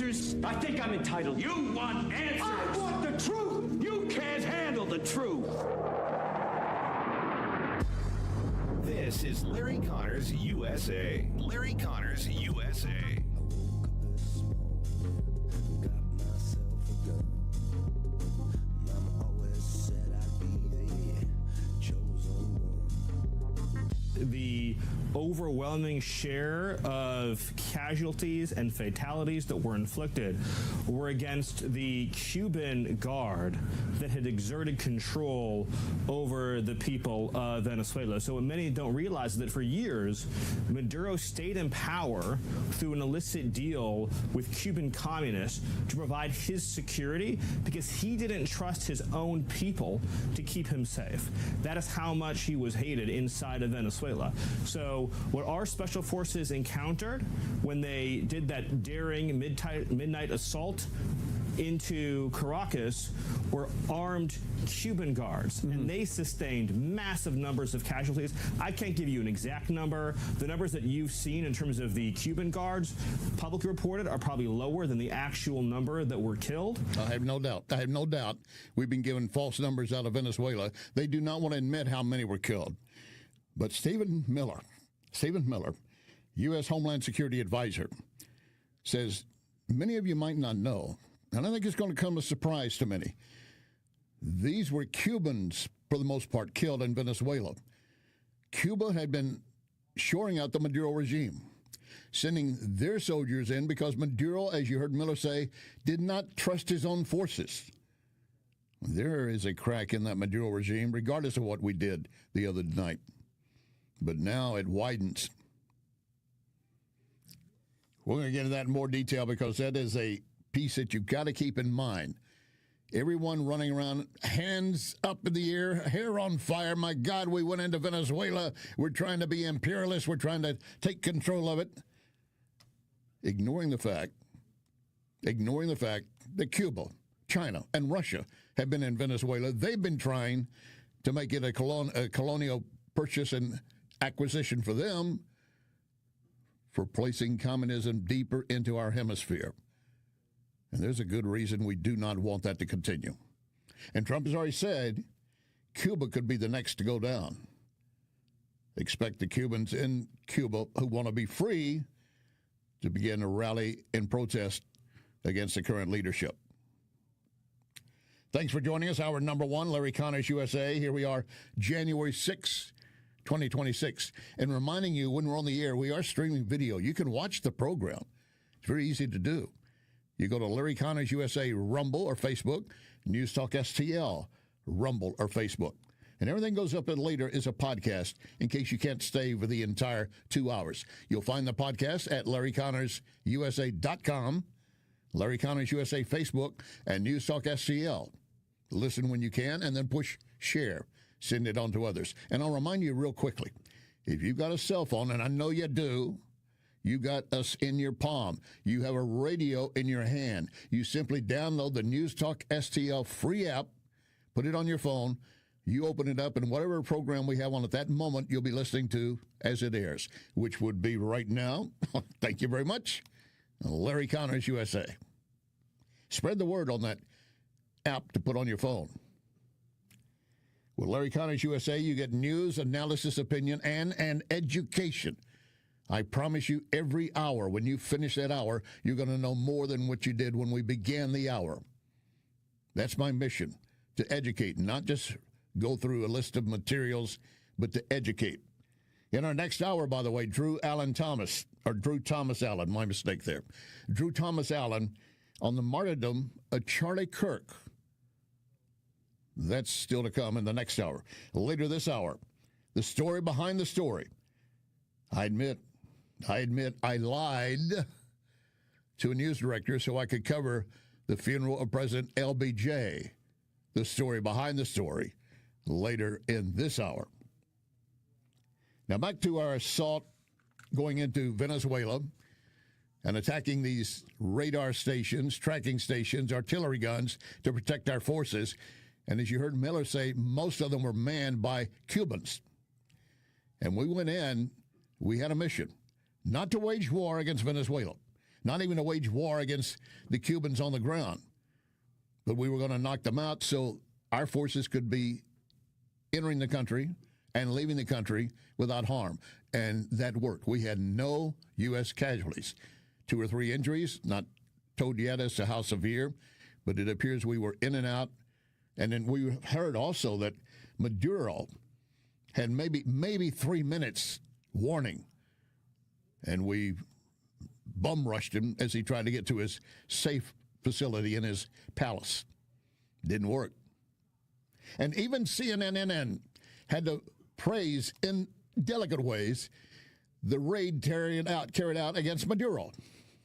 answers? I think I'm entitled. You want answers? I want the truth! You can't handle the truth! This is Larry Connors USA. Larry Connors USA. The overwhelming share of casualties and fatalities that were inflicted were against the Cuban guard that had exerted control over the people of Venezuela. So what many don't realize is that for years, Maduro stayed in power through an illicit deal with Cuban communists to provide his security because he didn't trust his own people to keep him safe. That is how much he was hated inside of Venezuela. So what our special forces encountered when they did that daring midnight assault into Caracas were armed Cuban guards, and they sustained massive numbers of casualties. I can't give you an exact number. The numbers that you've seen in terms of the Cuban guards publicly reported are probably lower than the actual number that were killed. I have no doubt. I have no doubt. We've been given false numbers out of Venezuela. They do not want to admit how many were killed. But Stephen Miller, U.S. Homeland Security Advisor, says many of you might not know, and I think it's going to come as a surprise to many. These were Cubans, for the most part, killed in Venezuela. Cuba had been shoring out the Maduro regime, sending their soldiers in because Maduro, as you heard Miller say, did not trust his own forces. There is a crack in that Maduro regime, regardless of what we did the other night. But now it widens. We're going to get into that in more detail because that is a piece that you've got to keep in mind. Everyone running around, hands up in the air, hair on fire. My God, we went into Venezuela. We're trying to be imperialists. We're trying to take control of it. Ignoring the fact that Cuba, China, and Russia have been in Venezuela. They've been trying to make it a colonial purchase and acquisition for them for placing communism deeper into our hemisphere. And there's a good reason we do not want that to continue. And Trump has already said Cuba could be the next to go down. Expect the Cubans in Cuba who want to be free to begin to rally in protest against the current leadership. Thanks for joining us. Hour number one, Larry Connors USA. Here we are, January 6th. 2026. And reminding you, when we're on the air, we are streaming video. You can watch the program. It's very easy to do. You go to Larry Connors USA Rumble or Facebook, NewsTalkSTL Rumble or Facebook. And everything goes up later is a podcast in case you can't stay for the entire 2 hours. You'll find the podcast at LarryConnorsUSA.com, Larry Connors USA Facebook, and NewsTalkSTL. Listen when you can, and then push share. Send it on to others. And I'll remind you real quickly, if you've got a cell phone, and I know you do, you got us in your palm. You have a radio in your hand. You simply download the NewsTalk STL free app, put it on your phone, you open it up, and whatever program we have on at that moment, you'll be listening to as it airs, which would be right now. Thank you very much. Larry Connors USA. Spread the word on that app to put on your phone. With Larry Connors USA, you get news, analysis, opinion, and an education. I promise you, every hour, when you finish that hour, you're going to know more than what you did when we began the hour. That's my mission, to educate, not just go through a list of materials, but to educate. In our next hour, by the way, Drew Thomas Allen, my mistake there. Drew Thomas Allen on the martyrdom of Charlie Kirk. That's still to come in the next hour. Later this hour, the story behind the story. I admit I lied to a news director so I could cover the funeral of President LBJ. The story behind the story later in this hour. Now back to our assault going into Venezuela and attacking these radar stations, tracking stations, artillery guns to protect our forces. And as you heard Miller say, most of them were manned by Cubans. And we went in, we had a mission, not to wage war against Venezuela, not even to wage war against the Cubans on the ground. But we were going to knock them out so our forces could be entering the country and leaving the country without harm. And that worked. We had no U.S. casualties. 2 or 3 injuries, not told yet as to how severe, but it appears we were in and out. And then we heard also that Maduro had maybe 3 minutes warning, and we bum rushed him as he tried to get to his safe facility in his palace. Didn't work. And even CNN had to praise in delicate ways the raid carried out against Maduro.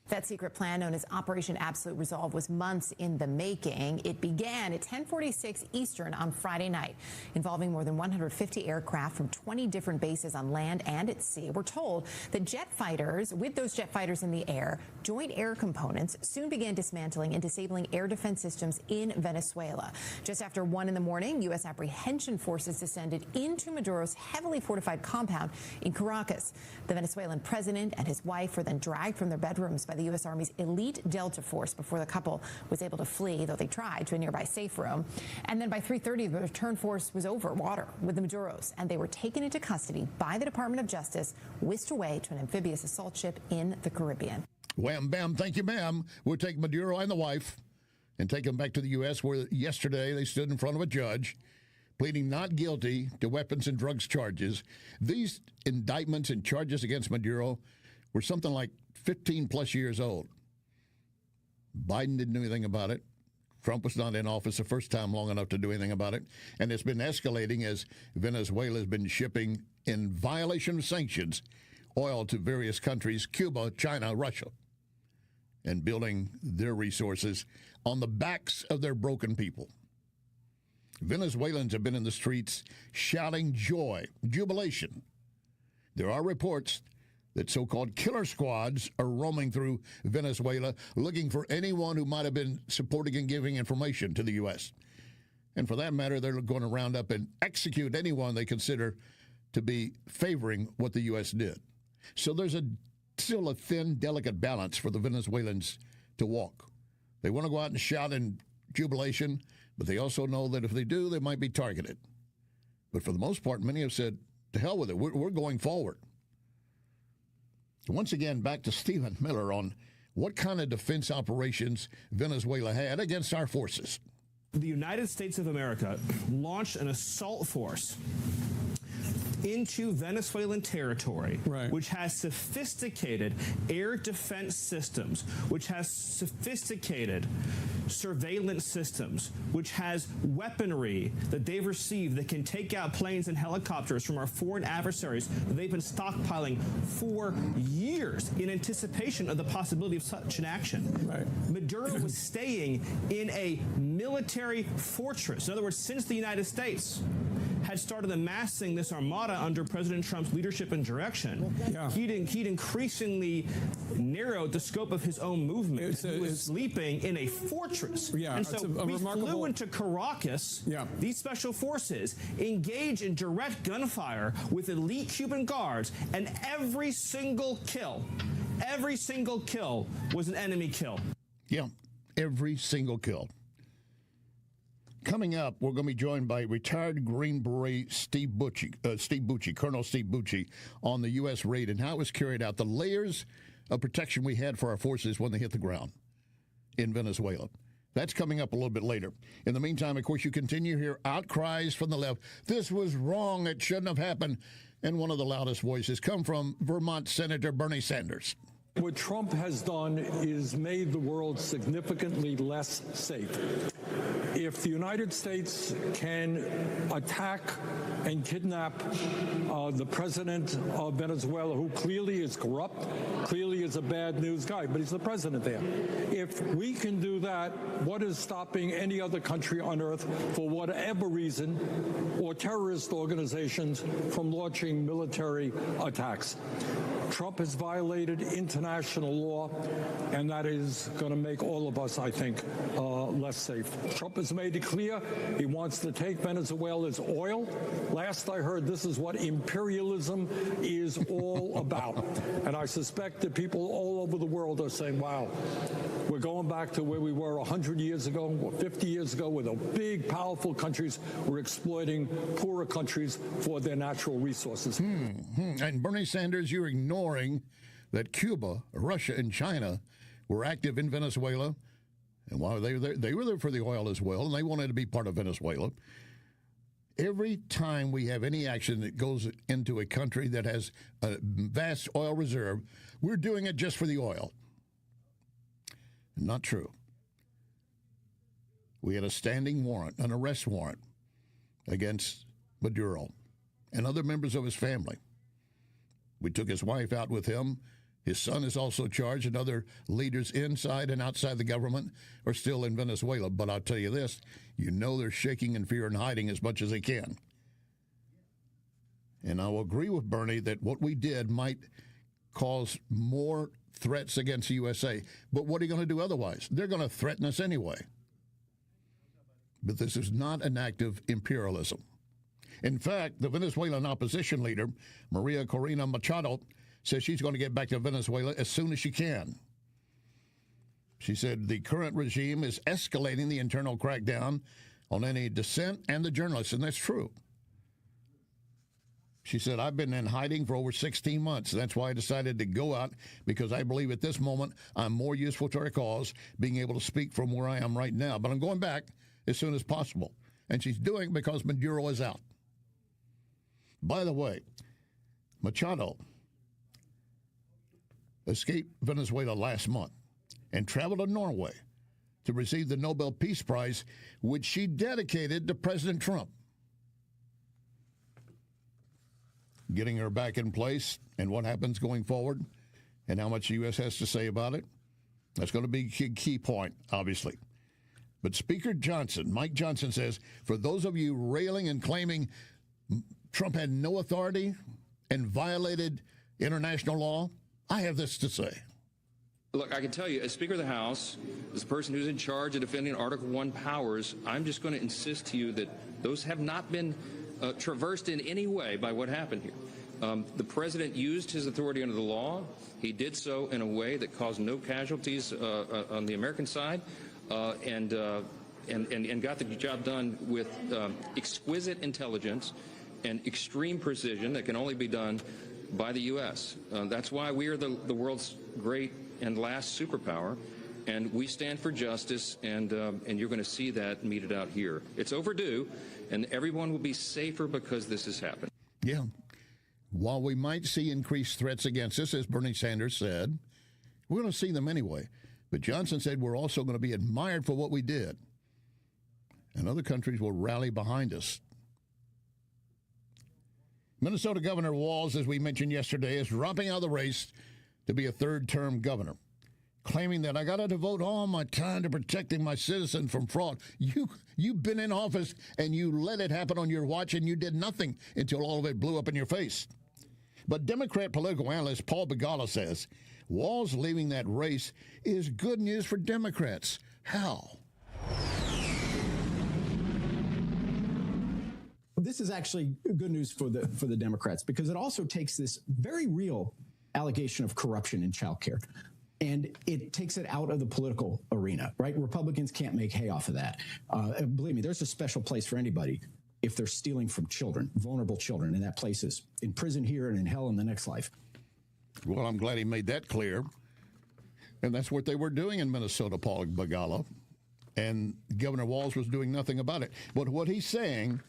That secret plan, known as Operation Absolute Resolve, was months in the making. It began at 10:46 Eastern on Friday night, involving more than 150 aircraft from 20 different bases on land and at sea. We're told that jet fighters, with those jet fighters in the air, joint air components soon began dismantling and disabling air defense systems in Venezuela. Just after 1 in the morning, U.S. apprehension forces descended into Maduro's heavily fortified compound in Caracas. The Venezuelan president and his wife were then dragged from their bedrooms by the U.S. Army's elite Delta Force before the couple was able to flee, though they tried, to a nearby safe room. And then by 3:30, the return force was over water with the Maduros, and they were taken into custody by the Department of Justice, whisked away to an amphibious assault ship in the Caribbean. Wham, bam, thank you, ma'am. We'll take Maduro and the wife and take them back to the U.S., where yesterday they stood in front of a judge pleading not guilty to weapons and drugs charges. These indictments and charges against Maduro were something like 15-plus years old. Biden didn't do anything about it. Trump was not in office the first time long enough to do anything about it. And it's been escalating as Venezuela has been shipping, in violation of sanctions, oil to various countries, Cuba, China, Russia, and building their resources on the backs of their broken people. Venezuelans have been in the streets shouting joy, jubilation. There are reports that so-called killer squads are roaming through Venezuela looking for anyone who might have been supporting and giving information to the U.S. And for that matter, they're going to round up and execute anyone they consider to be favoring what the U.S. did. So there's still a thin, delicate balance for the Venezuelans to walk. They want to go out and shout in jubilation, but they also know that if they do, they might be targeted. But for the most part, many have said, to hell with it, we're going forward. Once again, back to Stephen Miller on what kind of defense operations Venezuela had against our forces. The United States of America launched an assault force into Venezuelan territory, which has sophisticated air defense systems, which has sophisticated surveillance systems, which has weaponry that they've received that can take out planes and helicopters from our foreign adversaries that they've been stockpiling for years in anticipation of the possibility of such an action. Maduro was staying in a military fortress. In other words, since the United States had started amassing this armada under President Trump's leadership and direction, he'd increasingly narrowed the scope of his own movement. He was sleeping in a fortress. And so we flew into Caracas. These special forces engaged in direct gunfire with elite Cuban guards, and every single kill was an enemy kill. Every single kill. Coming up, we're going to be joined by retired Green Beret Colonel Steve Bucci, on the U.S. raid and how it was carried out, the layers of protection we had for our forces when they hit the ground in Venezuela. That's coming up a little bit later. In the meantime, of course, you continue to hear outcries from the left. This was wrong. It shouldn't have happened. And one of the loudest voices come from Vermont Senator Bernie Sanders. What Trump has done is made the world significantly less safe. If the United States can attack and kidnap the president of Venezuela, who clearly is corrupt, clearly is a bad news guy, but he's the president there. If we can do that, what is stopping any other country on earth, for whatever reason, or terrorist organizations from launching military attacks? Trump has violated international law, and that is going to make all of us, I think, less safe. Trump has made it clear he wants to take Venezuela's oil. Last I heard, this is what imperialism is all about. And I suspect that people all over the world are saying, wow, we're going back to where we were 100 years ago, or 50 years ago, where the big, powerful countries were exploiting poorer countries for their natural resources. And Bernie Sanders, you're ignoring that Cuba, Russia, and China were active in Venezuela. And while they were there for the oil as well, and they wanted to be part of Venezuela. Every time we have any action that goes into a country that has a vast oil reserve, we're doing it just for the oil. Not true. We had a standing warrant, an arrest warrant against Maduro and other members of his family. We took his wife out with him. His son is also charged, and other leaders inside and outside the government are still in Venezuela. But I'll tell you this, you know they're shaking in fear and hiding as much as they can. And I will agree with Bernie that what we did might cause more threats against the USA. But what are you going to do otherwise? They're going to threaten us anyway. But this is not an act of imperialism. In fact, the Venezuelan opposition leader, Maria Corina Machado, says she's going to get back to Venezuela as soon as she can. She said the current regime is escalating the internal crackdown on any dissent and the journalists, and that's true. She said, I've been in hiding for over 16 months. That's why I decided to go out, because I believe at this moment I'm more useful to our cause, being able to speak from where I am right now. But I'm going back as soon as possible. And she's doing it because Maduro is out. By the way, Machado escaped Venezuela last month and traveled to Norway to receive the Nobel Peace Prize, which she dedicated to President Trump. Getting her back in place and what happens going forward and how much the U.S. has to say about it, that's going to be a key point, obviously. But Speaker Johnson, Mike Johnson, says, for those of you railing and claiming Trump had no authority and violated international law, I have this to say. Look, I can tell you, as Speaker of the House, as the person who's in charge of defending Article I powers, I'm just going to insist to you that those have not been traversed in any way by what happened here. The president used his authority under the law. He did so in a way that caused no casualties on the American side, and got the job done with exquisite intelligence and extreme precision that can only be done by the U.S. That's why we are the world's great and last superpower, and we stand for justice, and you're going to see that meted out here. It's overdue, and everyone will be safer because this has happened. Yeah. While we might see increased threats against us, as Bernie Sanders said, we're going to see them anyway. But Johnson said we're also going to be admired for what we did, and other countries will rally behind us. Minnesota Governor Walz, as we mentioned yesterday, is dropping out of the race to be a third-term governor, claiming that I got to devote all my time to protecting my citizens from fraud. You've been in office, and you let it happen on your watch, and you did nothing until all of it blew up in your face. But Democrat political analyst Paul Begala says Walz leaving that race is good news for Democrats. How? This is actually good news for the Democrats, because it also takes this very real allegation of corruption in childcare, and it takes it out of the political arena, right? Republicans can't make hay off of that. Believe me, there's a special place for anybody if they're stealing from children, vulnerable children, and that place is in prison here and in hell in the next life. Well, I'm glad he made that clear. And that's what they were doing in Minnesota, Paul Begala. And Governor Walz was doing nothing about it. But what he's saying,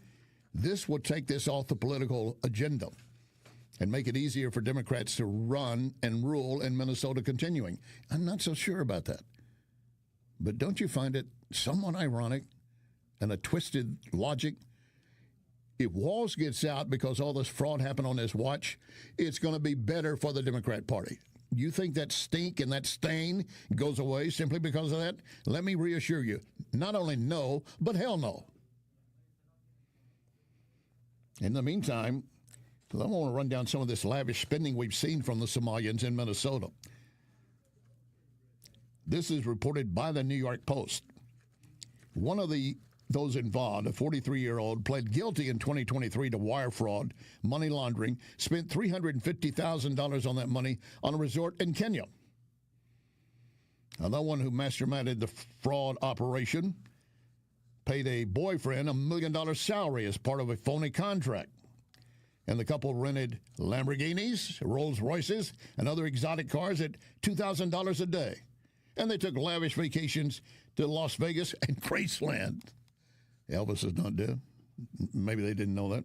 this will take this off the political agenda and make it easier for Democrats to run and rule in Minnesota continuing. I'm not so sure about that. But don't you find it somewhat ironic and a twisted logic? If Walz gets out because all this fraud happened on his watch, it's going to be better for the Democrat Party. You think that stink and that stain goes away simply because of that? Let me reassure you, not only no, but hell no. In the meantime, I want to run down some of this lavish spending we've seen from the Somalians in Minnesota. This is reported by the New York Post. One of those involved, a 43-year-old, pled guilty in 2023 to wire fraud, money laundering, spent $350,000 on that money on a resort in Kenya. Another one who masterminded the fraud operation paid a boyfriend $1 million salary as part of a phony contract. And the couple rented Lamborghinis, Rolls Royces, and other exotic cars at $2,000 a day. And they took lavish vacations to Las Vegas and Graceland. Elvis is not dead. Maybe they didn't know that.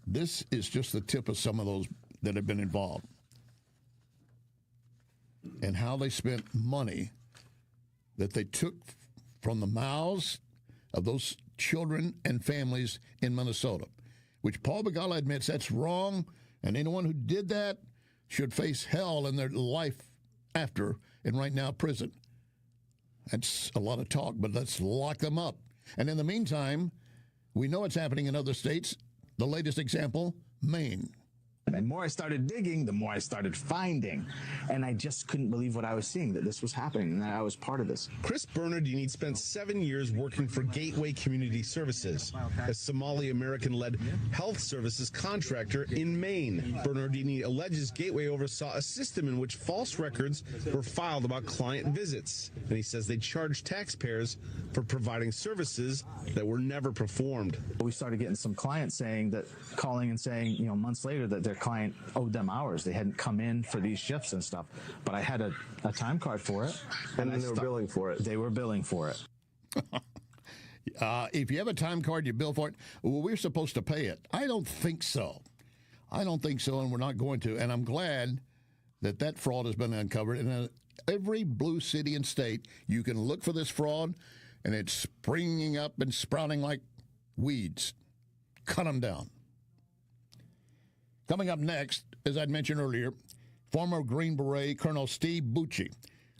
This is just the tip of some of those that have been involved and how they spent money that they took from the mouths of those children and families in Minnesota, which Paul Begala admits that's wrong, and anyone who did that should face hell in their life after, and right now, prison. That's a lot of talk, but let's lock them up. And in the meantime, we know it's happening in other states. The latest example, Maine. And the more I started digging, the more I started finding. And I just couldn't believe what I was seeing, that this was happening and that I was part of this. Chris Bernardini spent 7 years working for Gateway Community Services, a Somali-American-led health services contractor in Maine. Bernardini alleges Gateway oversaw a system in which false records were filed about client visits. And he says they charged taxpayers for providing services that were never performed. We started getting some clients calling and saying, months later that their client owed them hours. They hadn't come in for these shifts and stuff. But I had a time card for it. And they were billing for it. They were billing for it. If you have a time card, you bill for it. Well, we're supposed to pay it. I don't think so. And we're not going to. And I'm glad that fraud has been uncovered. And every blue city and state, you can look for this fraud, and it's springing up and sprouting like weeds. Cut them down. Coming up next, as I'd mentioned earlier, former Green Beret Colonel Steve Bucci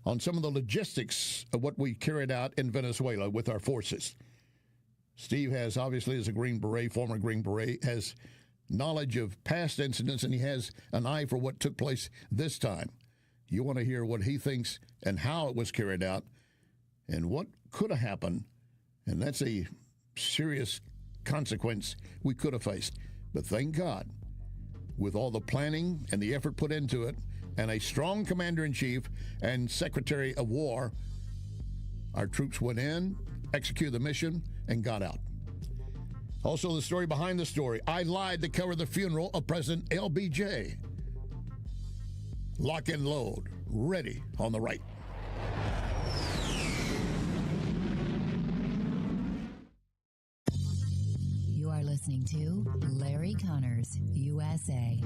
on some of the logistics of what we carried out in Venezuela with our forces. Steve has, obviously, as a Green Beret, former Green Beret, has knowledge of past incidents, and he has an eye for what took place this time. You want to hear what he thinks and how it was carried out and what could have happened, and that's a serious consequence we could have faced. But thank God, with all the planning and the effort put into it, and a strong commander-in-chief and secretary of war, our troops went in, executed the mission, and got out. Also, the story behind the story. I lied to cover the funeral of President LBJ. Lock and load. Ready on the right. You are listening to Larry Connors, USA.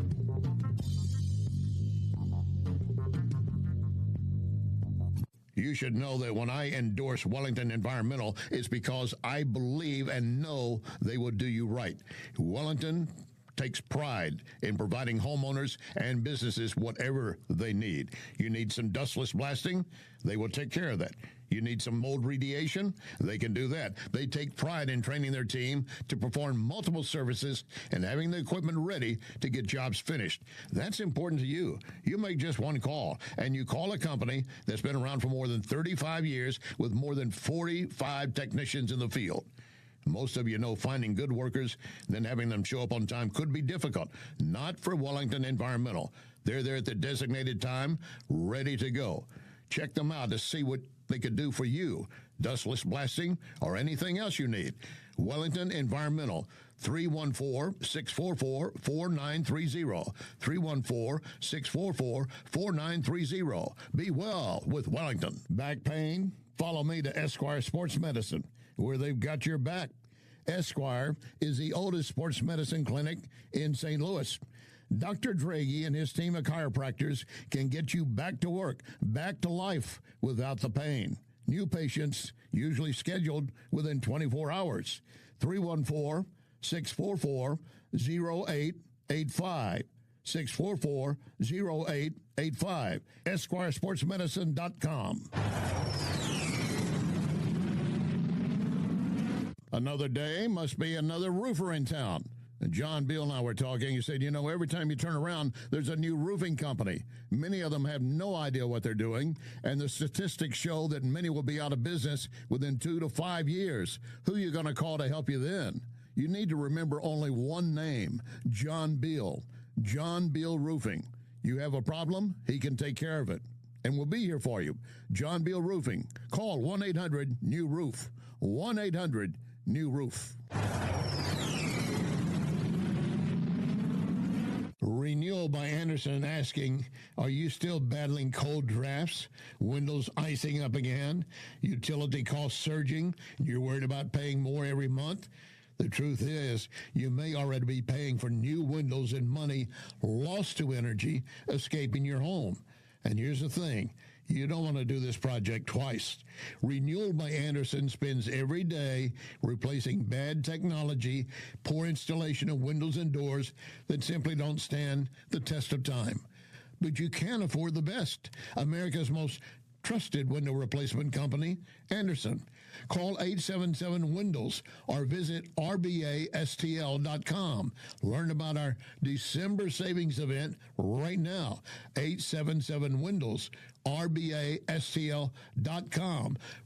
You should know that when I endorse Wellington Environmental, it's because I believe and know they will do you right. Wellington takes pride in providing homeowners and businesses whatever they need. You need some dustless blasting? They will take care of that. You need some mold remediation? They can do that. They take pride in training their team to perform multiple services and having the equipment ready to get jobs finished. That's important to you. You make just one call, and you call a company that's been around for more than 35 years with more than 45 technicians in the field. Most of you know finding good workers, then having them show up on time could be difficult. Not for Wellington Environmental. They're there at the designated time, ready to go. Check them out to see what they could do for you. Dustless blasting or anything else you need. Wellington Environmental, 314-644-4930. 314-644-4930. Be well with Wellington. Back pain? Follow me to Esquire Sports Medicine, where they've got your back. Esquire is the oldest sports medicine clinic in St. Louis. Dr. Draghi and his team of chiropractors can get you back to work, back to life without the pain. New patients usually scheduled within 24 hours. 314-644-0885. 644-0885. EsquireSportsMedicine.com. Another day must be another roofer in town. And John Beal and I were talking. He said, every time you turn around, there's a new roofing company. Many of them have no idea what they're doing, and the statistics show that many will be out of business within 2 to 5 years. Who are you going to call to help you then? You need to remember only one name, John Beal. John Beal Roofing. You have a problem, he can take care of it. And we'll be here for you. John Beal Roofing. Call 1-800-NEW-ROOF. 1-800-NEW-ROOF. Renewal by Anderson asking, are you still battling cold drafts? Windows icing up again? Utility costs surging? You're worried about paying more every month? The truth is, you may already be paying for new windows and money lost to energy escaping your home. And here's the thing. You don't want to do this project twice. Renewal by Anderson spends every day replacing bad technology, poor installation of windows and doors that simply don't stand the test of time. But you can afford the best. America's most trusted window replacement company, Anderson. Call 877-WINDOWS or visit rbastl.com. Learn about our December savings event right now. 877-WINDOWS, rbastl.com.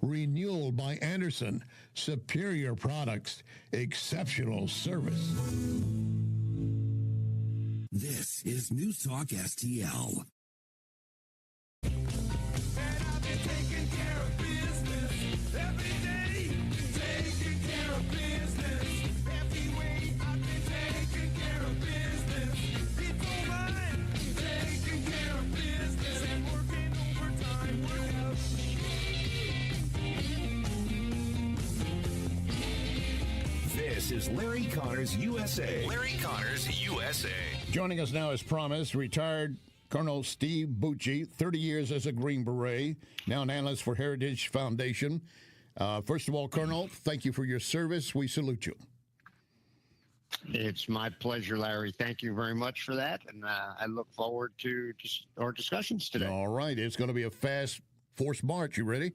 Renewal by Anderson. Superior products, exceptional service. This is News Talk STL. This is Larry Connors USA. Larry Connors USA. Joining us now, as promised, retired Colonel Steve Bucci, 30 years as a Green Beret, now an analyst for Heritage Foundation. First of all, Colonel, thank you for your service. We salute you. It's my pleasure, Larry. Thank you very much for that, and I look forward to our discussions today. All right. It's going to be a fast forced march. You ready?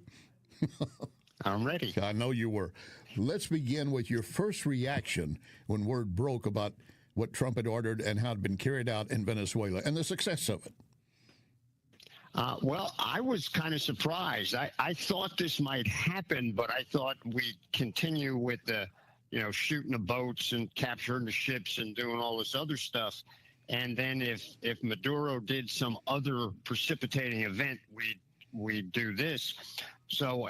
I'm ready. I know you were. Let's begin with your first reaction when word broke about what Trump had ordered and how it had been carried out in Venezuela and the success of it. Well, I was kind of surprised. I thought this might happen, but I thought we'd continue with the, shooting the boats and capturing the ships and doing all this other stuff. And then if Maduro did some other precipitating event, we'd do this. So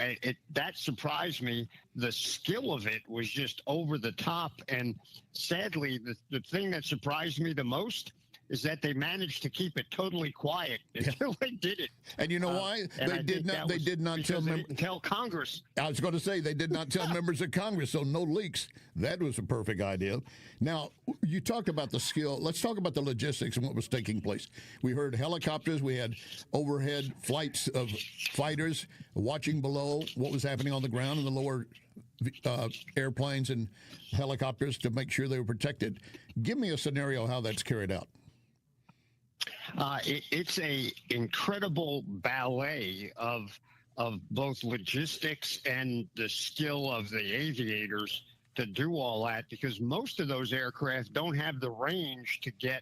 that surprised me. The skill of it was just over the top. And sadly, the thing that surprised me the most is that they managed to keep it totally quiet until they did it. And you know why? They did not tell Congress. I was going to say they did not tell members of Congress, so no leaks. That was a perfect idea. Now, you talked about the skill. Let's talk about the logistics and what was taking place. We heard helicopters. We had overhead flights of fighters watching below what was happening on the ground in the lower airplanes and helicopters to make sure they were protected. Give me a scenario how that's carried out. It's a incredible ballet of both logistics and the skill of the aviators to do all that, because most of those aircraft don't have the range to get,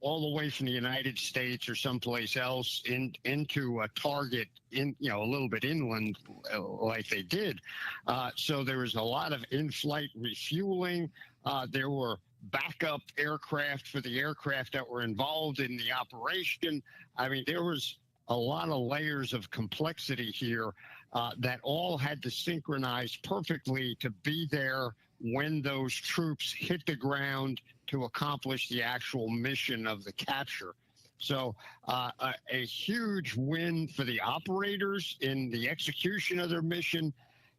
all the way from the United States or someplace else into a target a little bit inland like they did. So there was a lot of in-flight refueling. There were backup aircraft for the aircraft that were involved in the operation. I mean, there was a lot of layers of complexity here that all had to synchronize perfectly to be there when those troops hit the ground to accomplish the actual mission of the capture. So a huge win for the operators in the execution of their mission,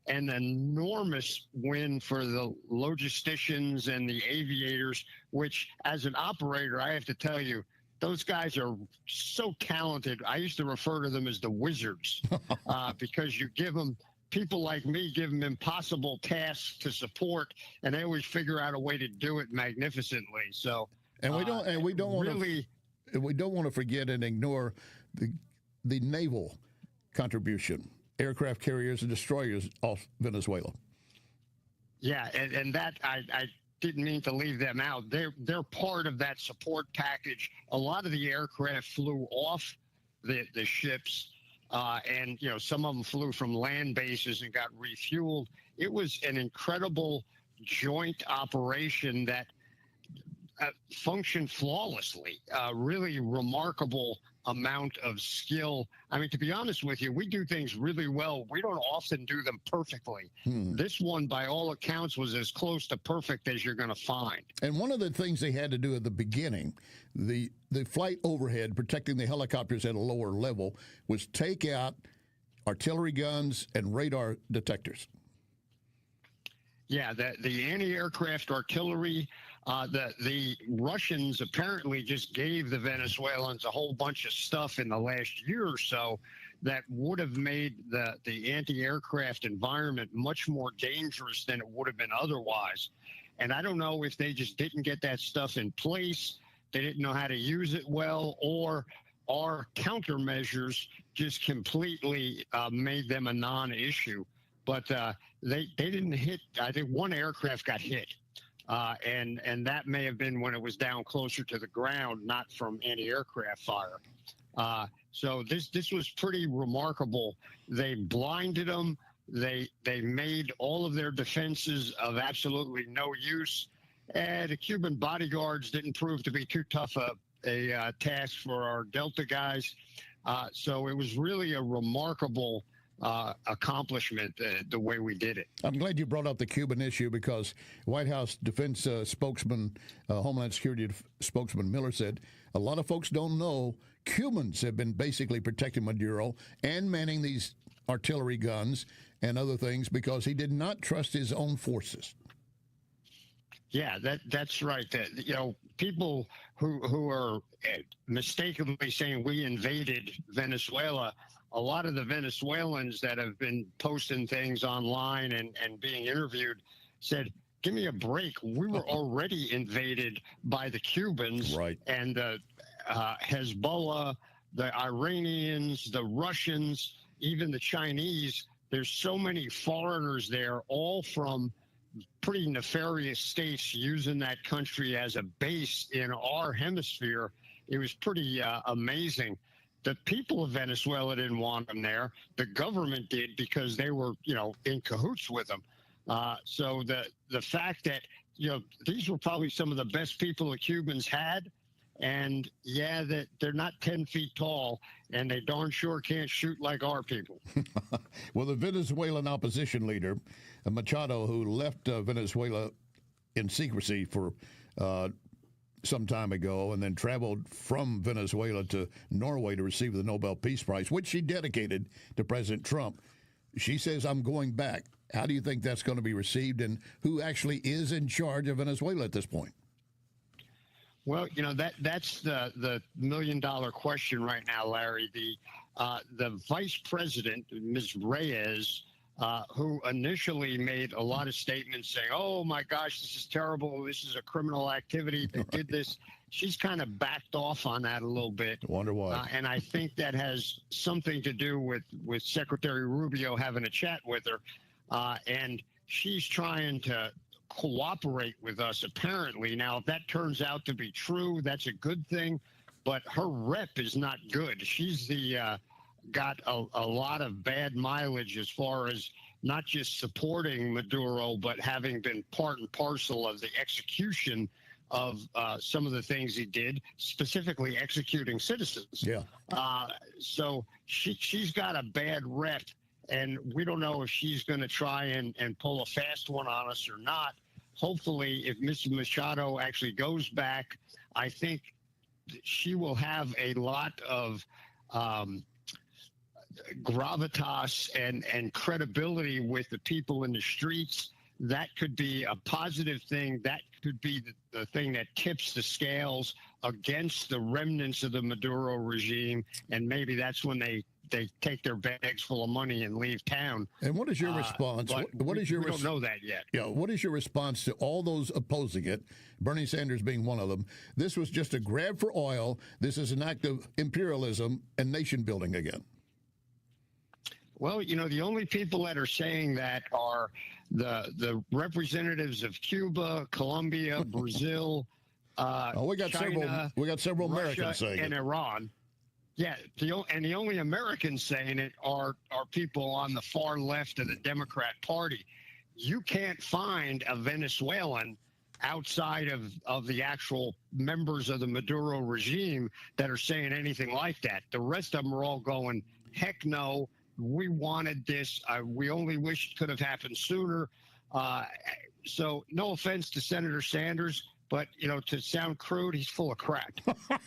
and an enormous win for the logisticians and the aviators, which, as an operator, I have to tell you, those guys are so talented. I used to refer to them as the wizards because you give them, people like me, give them impossible tasks to support, and they always figure out a way to do it magnificently. So, we don't want to forget and ignore the naval contribution. Aircraft carriers and destroyers off Venezuela. Yeah, and that I didn't mean to leave them out. They're part of that support package. A lot of the aircraft flew off the ships, and some of them flew from land bases and got refueled. It was an incredible joint operation that functioned flawlessly. Really remarkable amount of skill. I mean, to be honest with you, we do things really well. We don't often do them perfectly. This one, by all accounts, was as close to perfect as you're going to find. And one of the things they had to do at the beginning, the flight overhead, protecting the helicopters at a lower level, was take out artillery guns and radar detectors. Yeah, the anti-aircraft artillery, the Russians apparently just gave the Venezuelans a whole bunch of stuff in the last year or so that would have made the anti-aircraft environment much more dangerous than it would have been otherwise. And I don't know if they just didn't get that stuff in place, they didn't know how to use it well, or our countermeasures just completely made them a non-issue. But they didn't hit. I think one aircraft got hit, and that may have been when it was down closer to the ground, not from anti-aircraft fire. So this was pretty remarkable. They blinded them. They made all of their defenses of absolutely no use. And the Cuban bodyguards didn't prove to be too tough a task for our Delta guys. So it was really a remarkable accomplishment, the way we did it. I'm glad you brought up the Cuban issue, because White House Defense spokesman, Homeland Security spokesman Miller said a lot of folks don't know Cubans have been basically protecting Maduro and manning these artillery guns and other things because he did not trust his own forces. Yeah, that's right. People who are mistakenly saying we invaded Venezuela, a lot of the Venezuelans that have been posting things online and being interviewed said, give me a break. We were already invaded by the Cubans, right? And the Hezbollah, the Iranians, the Russians, even the Chinese. There's so many foreigners there, all from pretty nefarious states, using that country as a base in our hemisphere. It was pretty amazing. The people of Venezuela didn't want them there. The government did, because they were, in cahoots with them. So the fact that, these were probably some of the best people the Cubans had. And yeah, that they're not 10 feet tall, and they darn sure can't shoot like our people. Well, the Venezuelan opposition leader, Machado, who left Venezuela in secrecy for some time ago and then traveled from Venezuela to Norway to receive the Nobel Peace Prize, which she dedicated to President Trump. She says, I'm going back. How do you think that's going to be received, and who actually is in charge of Venezuela at this point? Well, that's the million-dollar question right now, Larry. The vice president, Ms. Reyes, who initially made a lot of statements saying, oh, my gosh, this is terrible. This is a criminal activity. They did this. She's kind of backed off on that a little bit. I wonder why. And I think that has something to do with Secretary Rubio having a chat with her. And she's trying to cooperate with us, apparently. Now, if that turns out to be true, that's a good thing. But her rep is not good. She's got a lot of bad mileage as far as not just supporting Maduro, but having been part and parcel of the execution of some of the things he did, specifically executing citizens. Yeah. So she's got a bad rep, and we don't know if she's going to try and pull a fast one on us or not. Hopefully, if Mr. Machado actually goes back, I think she will have a lot of gravitas and credibility with the people in the streets. That could be a positive thing. That could be the thing that tips the scales against the remnants of the Maduro regime, and maybe that's when they take their bags full of money and leave town. And what is your response? What is your we don't know that yet. Yeah, what is your response to all those opposing it, Bernie Sanders being one of them? This was just a grab for oil. This is an act of imperialism and nation building again. Well, the only people that are saying that are the representatives of Cuba, Colombia, Brazil, we got China, several Russia, Americans saying and it. Iran. Yeah, the only Americans saying it are people on the far left of the Democrat Party. You can't find a Venezuelan outside of the actual members of the Maduro regime that are saying anything like that. The rest of them are all going, heck no, we wanted this. We only wish it could have happened sooner. So no offense to Senator Sanders, but, to sound crude, he's full of crap.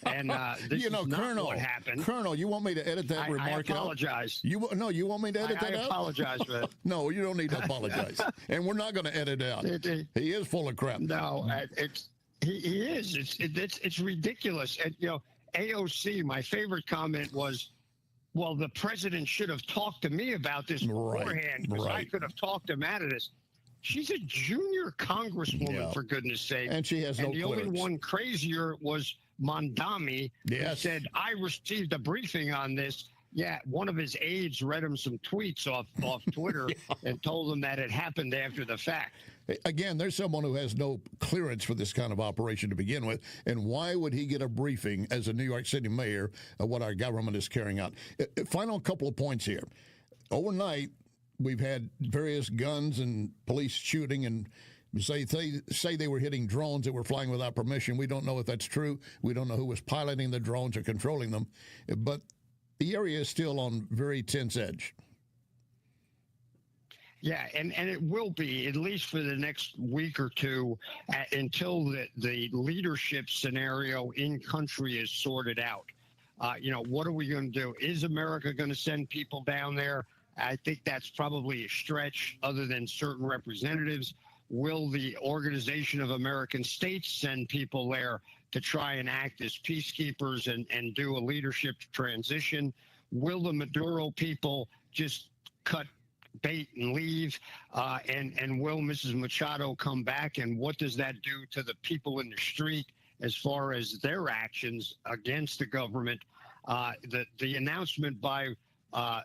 And this is not Colonel, what happened. Colonel, you want me to edit that remark out? I apologize. You want me to edit that out? I apologize for that. No, you don't need to apologize. And we're not going to edit it out. He is full of crap. No, he is. It's ridiculous. And, AOC, my favorite comment was, well, the president should have talked to me about this beforehand because I could have talked him out of this. She's a junior congresswoman, for goodness sake. And she has no clearance. The only one crazier was Mondami, who said, I received a briefing on this. Yeah, one of his aides read him some tweets off Twitter and told him that it happened after the fact. Again, there's someone who has no clearance for this kind of operation to begin with. And why would he get a briefing as a New York City mayor of what our government is carrying out? Final couple of points here. Overnight, we've had various guns and police shooting and say they were hitting drones that were flying without permission. We don't know if that's true. We don't know who was piloting the drones or controlling them. But the area is still on very tense edge. Yeah, and it will be, at least for the next week or two, until the leadership scenario in country is sorted out. What are we going to do? Is America going to send people down there? I think that's probably a stretch other than certain representatives. Will the Organization of American States send people there to try and act as peacekeepers and do a leadership transition? Will the Maduro people just cut bait and leave? And will Mrs. Machado come back? And what does that do to the people in the street as far as their actions against the government? The announcement by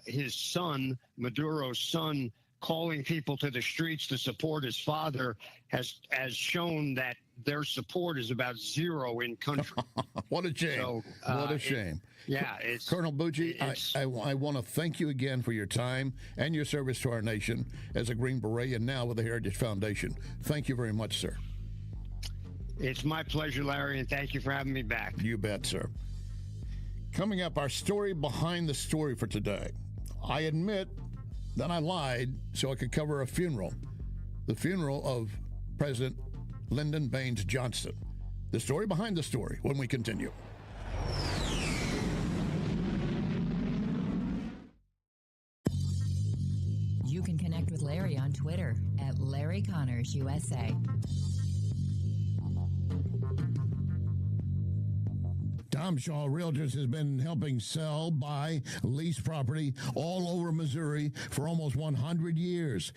his son, Maduro's son, calling people to the streets to support his father has shown that their support is about zero in country. What a shame. So, what a shame. Colonel Bucci, I want to thank you again for your time and your service to our nation as a Green Beret and now with the Heritage Foundation. Thank you very much, sir. It's my pleasure, Larry, and thank you for having me back. You bet, sir. Coming up, our story behind the story for today. I admit that I lied so I could cover a funeral. The funeral of President Lyndon Baines Johnson. The story behind the story when we continue. You can connect with Larry on Twitter at Larry Connors USA. Tom Shaw Realtors has been helping sell, buy, lease property all over Missouri for almost 100 years.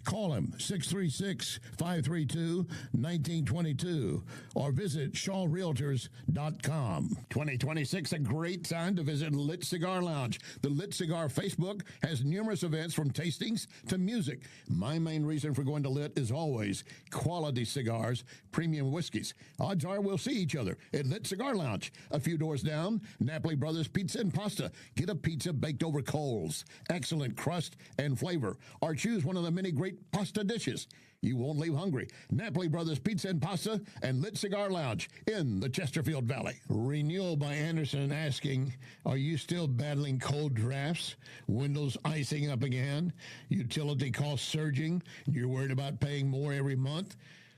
Call him, 636-532-1922, or visit shawrealtors.com. 2026, a great time to visit Lit Cigar Lounge. The Lit Cigar Facebook has numerous events from tastings to music. My main reason for going to Lit is always quality cigars, premium whiskeys. Odds are we'll see each other at Lit Cigar Lounge. A few doors down, Napoli Brothers Pizza and Pasta. Get a pizza baked over coals. Excellent crust and flavor. Or choose one of the many great pasta dishes. You won't leave hungry. Napoli Brothers Pizza and Pasta and Lit Cigar Lounge in the Chesterfield Valley. Renewal by Anderson asking, are you still battling cold drafts? Windows icing up again? Utility costs surging? You're worried about paying more every month?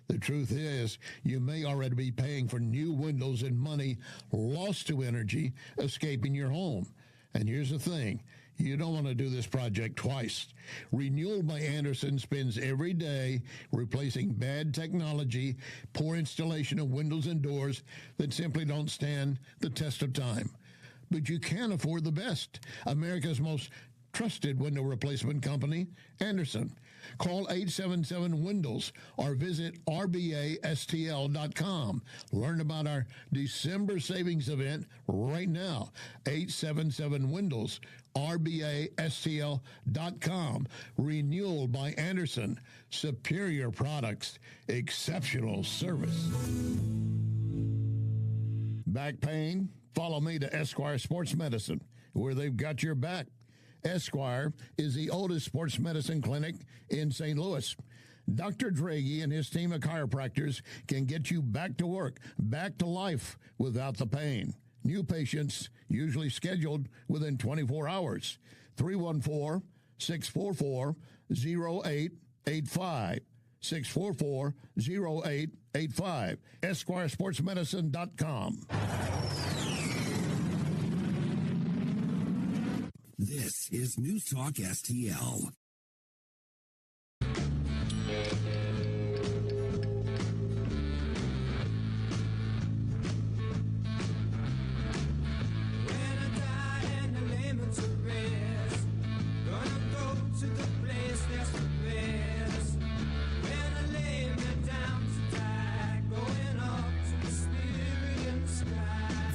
The truth is, you may already be paying for new windows and money lost to energy escaping your home. And here's the thing. You don't want to do this project twice. Renewal by Anderson spends every day replacing bad technology, poor installation of windows and doors that simply don't stand the test of time. But you can afford the best. America's most trusted window replacement company, Anderson. Call 877-WINDOWS or visit rbastl.com. Learn about our December savings event right now. 877-WINDOWS, rbastl.com. Renewal by Anderson. Superior products, exceptional service. Back pain? Follow me to Esquire Sports Medicine, where they've got your back. Esquire is the oldest sports medicine clinic in St. Louis. Dr. Draghi and his team of chiropractors can get you back to work, back to life without the pain. New patients usually scheduled within 24 hours. 314-644-0885. 644-0885. EsquireSportsMedicine.com. This is News Talk STL.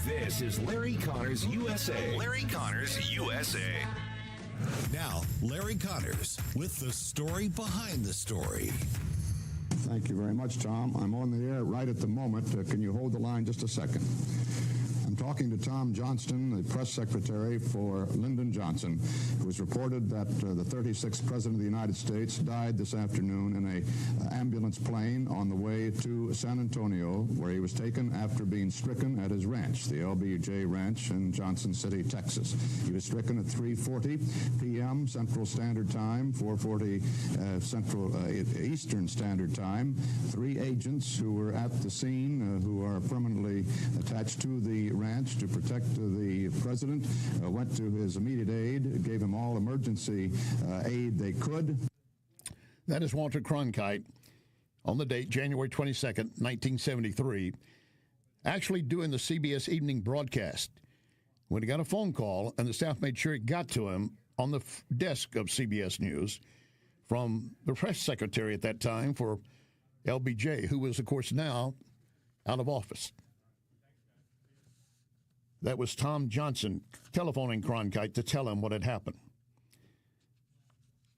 This is Larry Connors USA. Larry Connors USA. Now, Larry Connors with the story behind the story. Thank you very much, Tom. I'm on the air right at the moment. Can you hold the line just a second? I'm talking to Tom Johnston, the press secretary for Lyndon Johnson. It was reported that the 36th President of the United States died this afternoon in an ambulance plane on the way to San Antonio, where he was taken after being stricken at his ranch, the LBJ Ranch in Johnson City, Texas. He was stricken at 3:40 p.m. Central Standard Time, 4:40 Eastern Standard Time. 3 agents who were at the scene, who are permanently attached to the ranch to protect the president, went to his immediate aid, gave him all emergency aid they could. That is Walter Cronkite on the date January 22nd, 1973, actually doing the CBS evening broadcast when he got a phone call, and the staff made sure it got to him on the desk of CBS News from the press secretary at that time for LBJ, who was, of course, now out of office. That was Tom Johnson telephoning Cronkite to tell him what had happened.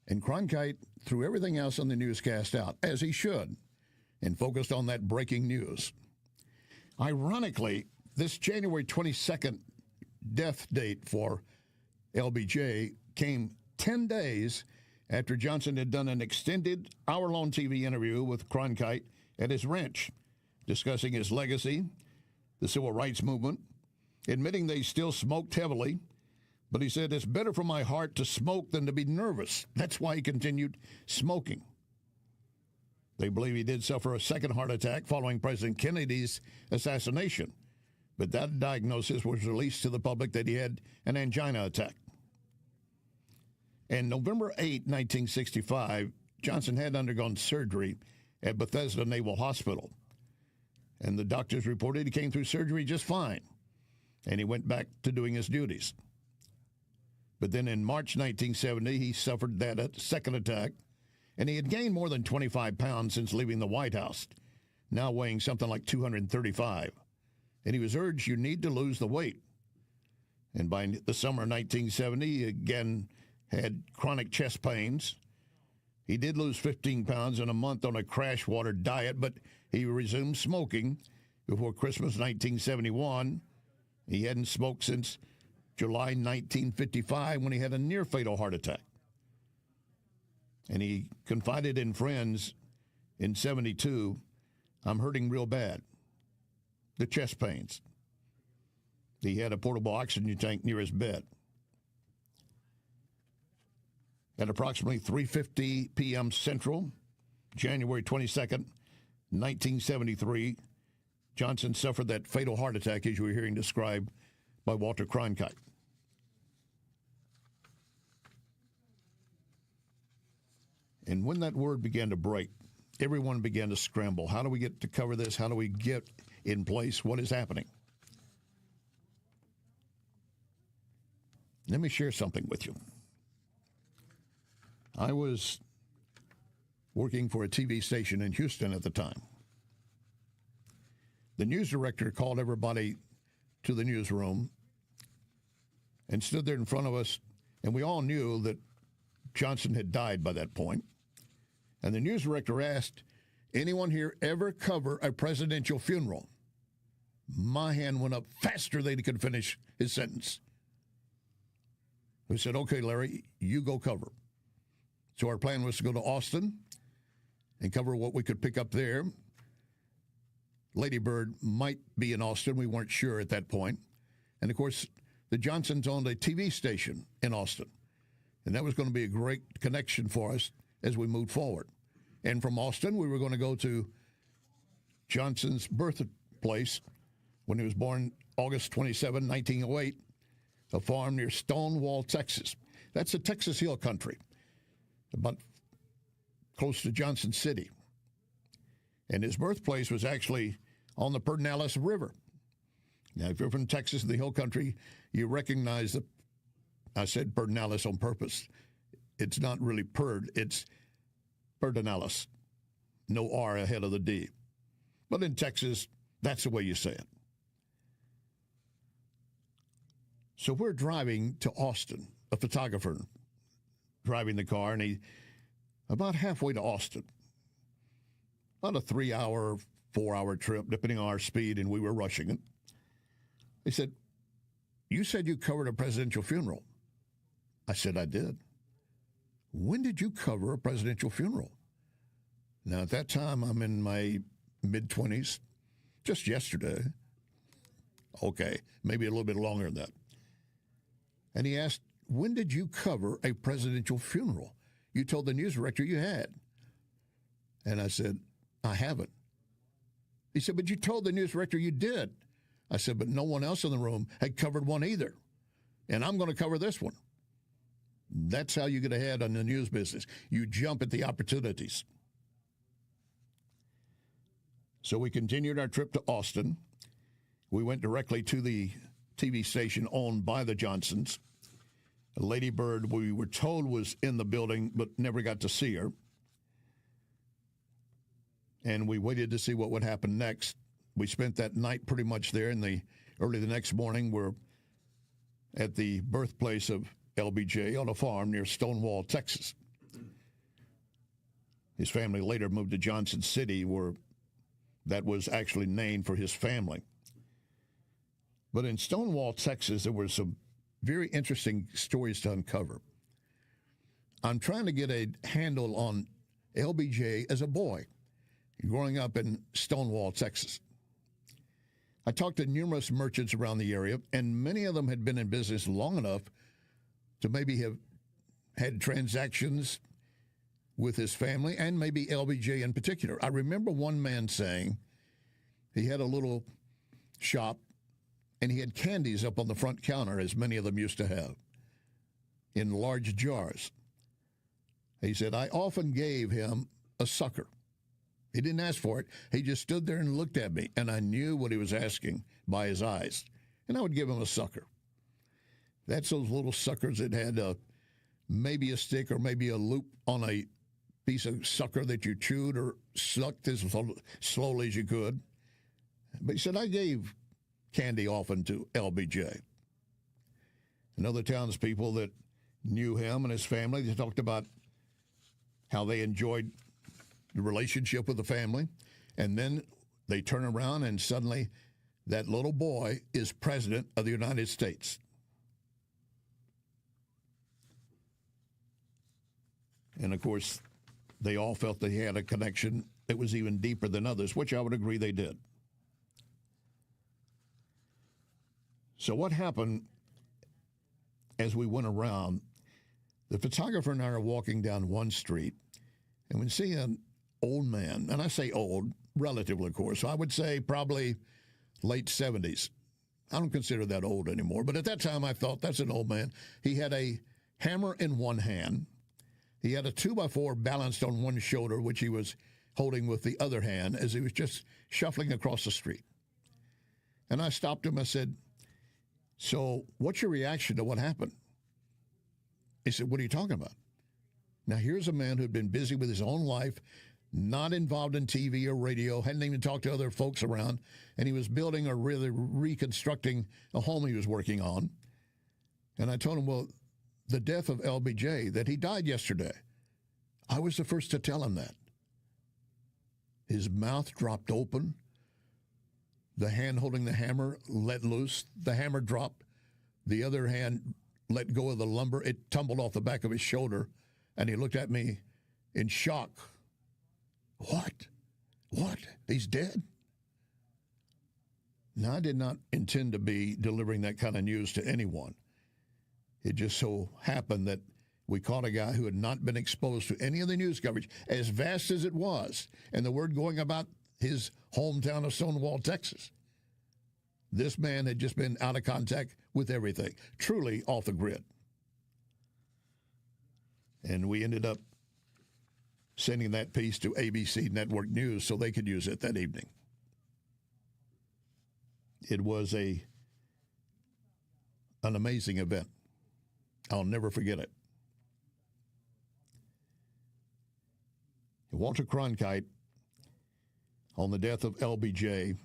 And Cronkite threw everything else on the newscast out, as he should, and focused on that breaking news. Ironically, this January 22nd death date for LBJ came 10 days after Johnson had done an extended hour-long TV interview with Cronkite at his ranch, discussing his legacy, the civil rights movement, admitting they still smoked heavily, but he said, "It's better for my heart to smoke than to be nervous." That's why he continued smoking. They believe he did suffer a second heart attack following President Kennedy's assassination, but that diagnosis was released to the public that he had an angina attack. And November 8, 1965, Johnson had undergone surgery at Bethesda Naval Hospital, and the doctors reported he came through surgery just fine, and he went back to doing his duties. But then in March 1970, he suffered that second attack, and he had gained more than 25 pounds since leaving the White House, now weighing something like 235. And he was urged, "You need to lose the weight." And by the summer of 1970, he again had chronic chest pains. He did lose 15 pounds in a month on a crash water diet, but he resumed smoking before Christmas 1971. He hadn't smoked since July 1955 when he had a near-fatal heart attack. And he confided in friends in 72, "I'm hurting real bad." The chest pains. He had a portable oxygen tank near his bed. At approximately 3:50 p.m. Central, January 22nd, 1973, Johnson suffered that fatal heart attack, as you were hearing described by Walter Cronkite. And when that word began to break, everyone began to scramble. How do we get to cover this? How do we get in place? What is happening? Let me share something with you. I was working for a TV station in Houston at the time. The news director called everybody to the newsroom and stood there in front of us, and we all knew that Johnson had died by that point. And the news director asked, anyone here ever cover a presidential funeral? My hand went up faster than he could finish his sentence. We said, okay, Larry, you go cover. So our plan was to go to Austin and cover what we could pick up there. Lady Bird might be in Austin. We weren't sure at that point. And, of course, the Johnsons owned a TV station in Austin. And that was going to be a great connection for us as we moved forward. And from Austin, we were going to go to Johnson's birthplace when he was born August 27, 1908, a farm near Stonewall, Texas. That's the Texas Hill Country, about close to Johnson City. And his birthplace was actually on the Pedernales River. Now, if you're from Texas, the Hill Country, you recognize that I said Pedernales on purpose. It's not really Perd, it's Pedernales. No R ahead of the D. But in Texas, that's the way you say it. So we're driving to Austin, a photographer driving the car, and he, about halfway to Austin, about a 3-hour, 4-hour trip, depending on our speed, and we were rushing it. He said, you said you covered a presidential funeral. I said, I did. When did you cover a presidential funeral? Now, at that time, I'm in my mid-20s, just yesterday. Okay, maybe a little bit longer than that. And he asked, when did you cover a presidential funeral? You told the news director you had. And I said, I haven't. He said, but you told the news director you did. I said, but no one else in the room had covered one either. And I'm going to cover this one. That's how you get ahead on the news business. You jump at the opportunities. So we continued our trip to Austin. We went directly to the TV station owned by the Johnsons. Lady Bird, we were told, was in the building, but never got to see her. And we waited to see what would happen next. We spent that night pretty much there, and early the next morning, we're at the birthplace of LBJ on a farm near Stonewall, Texas. His family later moved to Johnson City, where that was actually named for his family. But in Stonewall, Texas, there were some very interesting stories to uncover. I'm trying to get a handle on LBJ as a boy, growing up in Stonewall, Texas. I talked to numerous merchants around the area, and many of them had been in business long enough to maybe have had transactions with his family and maybe LBJ in particular. I remember one man saying he had a little shop and he had candies up on the front counter, as many of them used to have, in large jars. He said, I often gave him a sucker. He didn't ask for it. He just stood there and looked at me, and I knew what he was asking by his eyes. And I would give him a sucker. That's those little suckers that had maybe a stick or maybe a loop on a piece of sucker that you chewed or sucked as slowly as you could. But he said, I gave candy often to LBJ. And other townspeople that knew him and his family, they talked about how they enjoyed the relationship with the family. And then they turn around and suddenly that little boy is president of the United States. And of course, they all felt they had a connection that was even deeper than others, which I would agree they did. So what happened as we went around, the photographer and I are walking down one street, and we see an old man, and I say old, relatively, of course, so I would say probably late 70s. I don't consider that old anymore, but at that time I thought that's an old man. He had a hammer in one hand. He had a 2x4 balanced on one shoulder, which he was holding with the other hand as he was just shuffling across the street. And I stopped him. I said, so what's your reaction to what happened? He said, what are you talking about? Now, here's a man who'd been busy with his own life, not involved in TV or radio, hadn't even talked to other folks around, and he was building or really reconstructing a home he was working on. And I told him, well, the death of LBJ, that he died yesterday. I was the first to tell him that. His mouth dropped open. The hand holding the hammer let loose. The hammer dropped. The other hand let go of the lumber. It tumbled off the back of his shoulder, and he looked at me in shock. What? What? He's dead? Now, I did not intend to be delivering that kind of news to anyone. It just so happened that we caught a guy who had not been exposed to any of the news coverage, as vast as it was, and the word going about his hometown of Stonewall, Texas. This man had just been out of contact with everything, truly off the grid. And we ended up sending that piece to ABC Network News so they could use it that evening. It was an amazing event. I'll never forget it. Walter Cronkite, on the death of LBJ,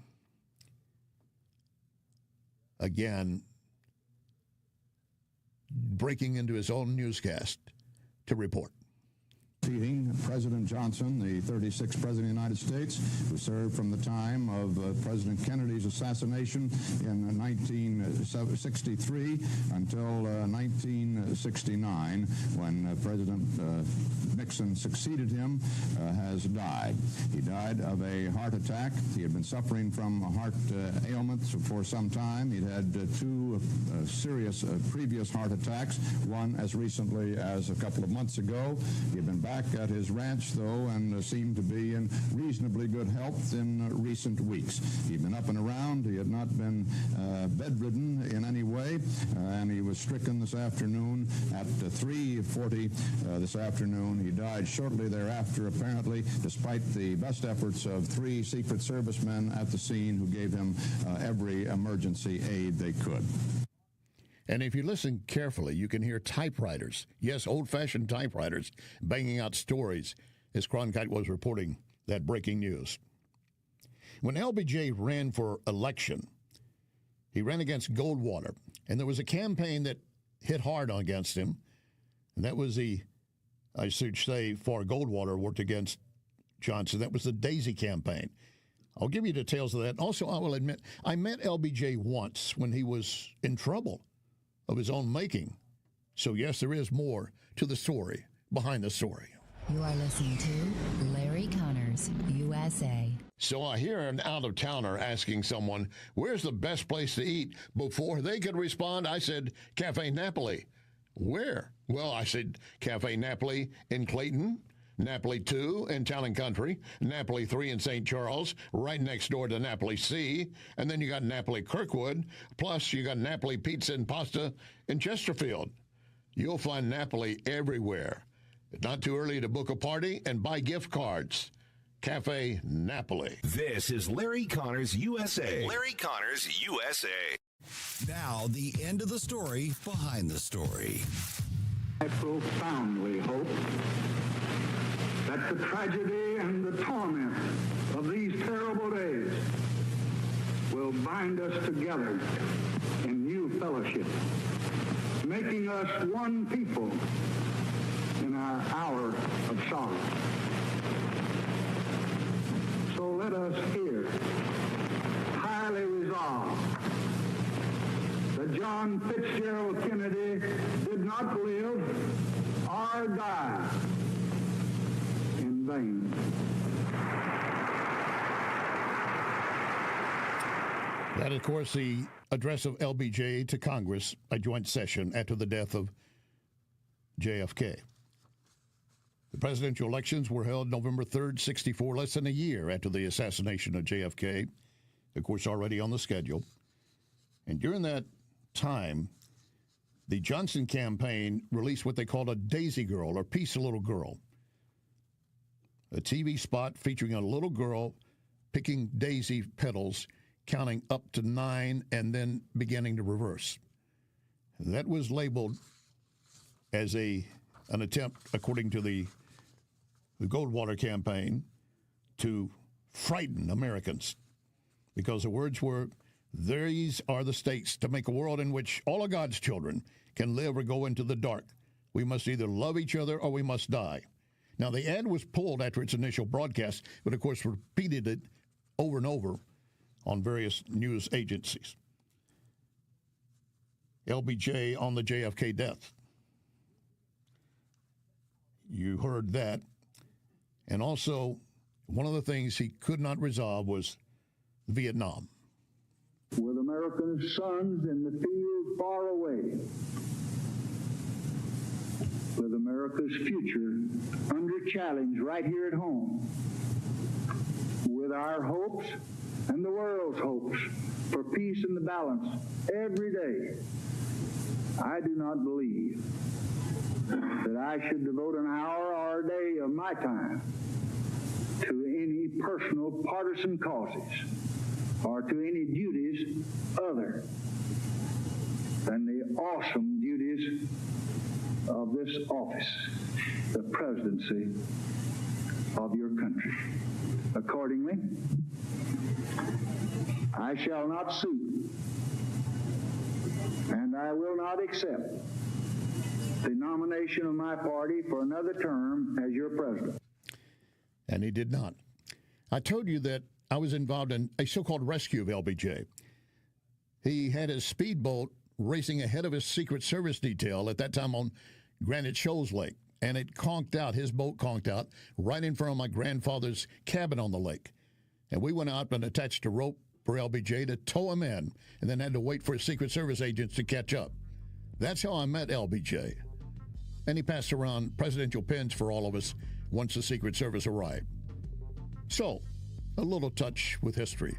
again, breaking into his own newscast to report. Defeating President Johnson, the 36th President of the United States, who served from the time of President Kennedy's assassination in 1963 until 1969, when President Nixon succeeded him, has died. He died of a heart attack. He had been suffering from heart ailments for some time. He'd had two serious previous heart attacks, one as recently as a couple of months ago. He had been back at his ranch, though, and seemed to be in reasonably good health in recent weeks. He'd been up and around. He had not been bedridden in any way, and he was stricken this afternoon at 3:40 this afternoon. He died shortly thereafter, apparently, despite the best efforts of 3 Secret Service men at the scene who gave him every emergency aid they could. And if you listen carefully, you can hear typewriters, yes, old-fashioned typewriters, banging out stories as Cronkite was reporting that breaking news. When LBJ ran for election, he ran against Goldwater, and there was a campaign that hit hard against him, and that was I should say, for Goldwater worked against Johnson. That was the Daisy campaign. I'll give you details of that. Also, I will admit, I met LBJ once when he was in trouble of his own making. So, yes, there is more to the story behind the story. You are listening to Larry Connors, USA. So I hear an out-of-towner asking someone, where's the best place to eat? Before they could respond, I said, Cafe Napoli. Where? Well, I said, Cafe Napoli in Clayton, Napoli 2 in Town and Country, Napoli 3 in St. Charles, right next door to Napoli C, and then you got Napoli Kirkwood, plus you got Napoli Pizza and Pasta in Chesterfield. You'll find Napoli everywhere. It's not too early to book a party and buy gift cards. Cafe Napoli. This is Larry Connors, USA. Larry Connors, USA. Now, the end of the story behind the story. I profoundly hope that the tragedy and the torment of these terrible days will bind us together in new fellowship, making us one people in our hour of sorrow. So let us here highly resolve that John Fitzgerald Kennedy did not live or die in vain. That, of course, the address of LBJ to Congress, a joint session after the death of JFK. The presidential elections were held November 3rd, 64, less than a year after the assassination of JFK, of course, already on the schedule. And during that time, the Johnson campaign released what they called a Daisy Girl, or Peace Little Girl, a TV spot featuring a little girl picking daisy petals, counting up to 9, and then beginning to reverse. That was labeled as a an attempt, according to the Goldwater campaign, to frighten Americans, because the words were, "These are the stakes to make a world in which all of God's children can live or go into the dark. We must either love each other or we must die." Now, the ad was pulled after its initial broadcast, but of course repeated it over and over on various news agencies. LBJ on the JFK death. You heard that. And also, one of the things he could not resolve was Vietnam. With American sons in the field far away, with America's future under challenge right here at home, with our hopes and the world's hopes for peace and the balance every day, I do not believe that I should devote an hour or a day of my time to any personal partisan causes or to any duties other than the awesome duties of this office, the presidency of your country. Accordingly, I shall not suit and I will not accept the nomination of my party for another term as your president. And he did not. I told you that I was involved in a so-called rescue of LBJ. He had his speedboat racing ahead of his Secret Service detail at that time on Granite Shoals Lake, and it conked out, his boat conked out, right in front of my grandfather's cabin on the lake. And we went out and attached a rope for LBJ to tow him in, and then had to wait for his Secret Service agents to catch up. That's how I met LBJ. And he passed around presidential pins for all of us once the Secret Service arrived. So, a little touch with history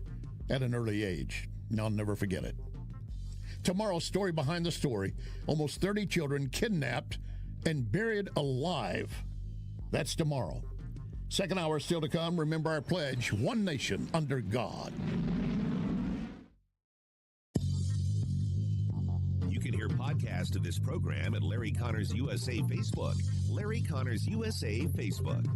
at an early age. I'll never forget it. Tomorrow's story behind the story, almost 30 children kidnapped and buried alive. That's tomorrow. Second hour still to come. Remember our pledge, one nation under God. You can hear podcasts of this program at Larry Connors USA Facebook. Larry Connors USA Facebook.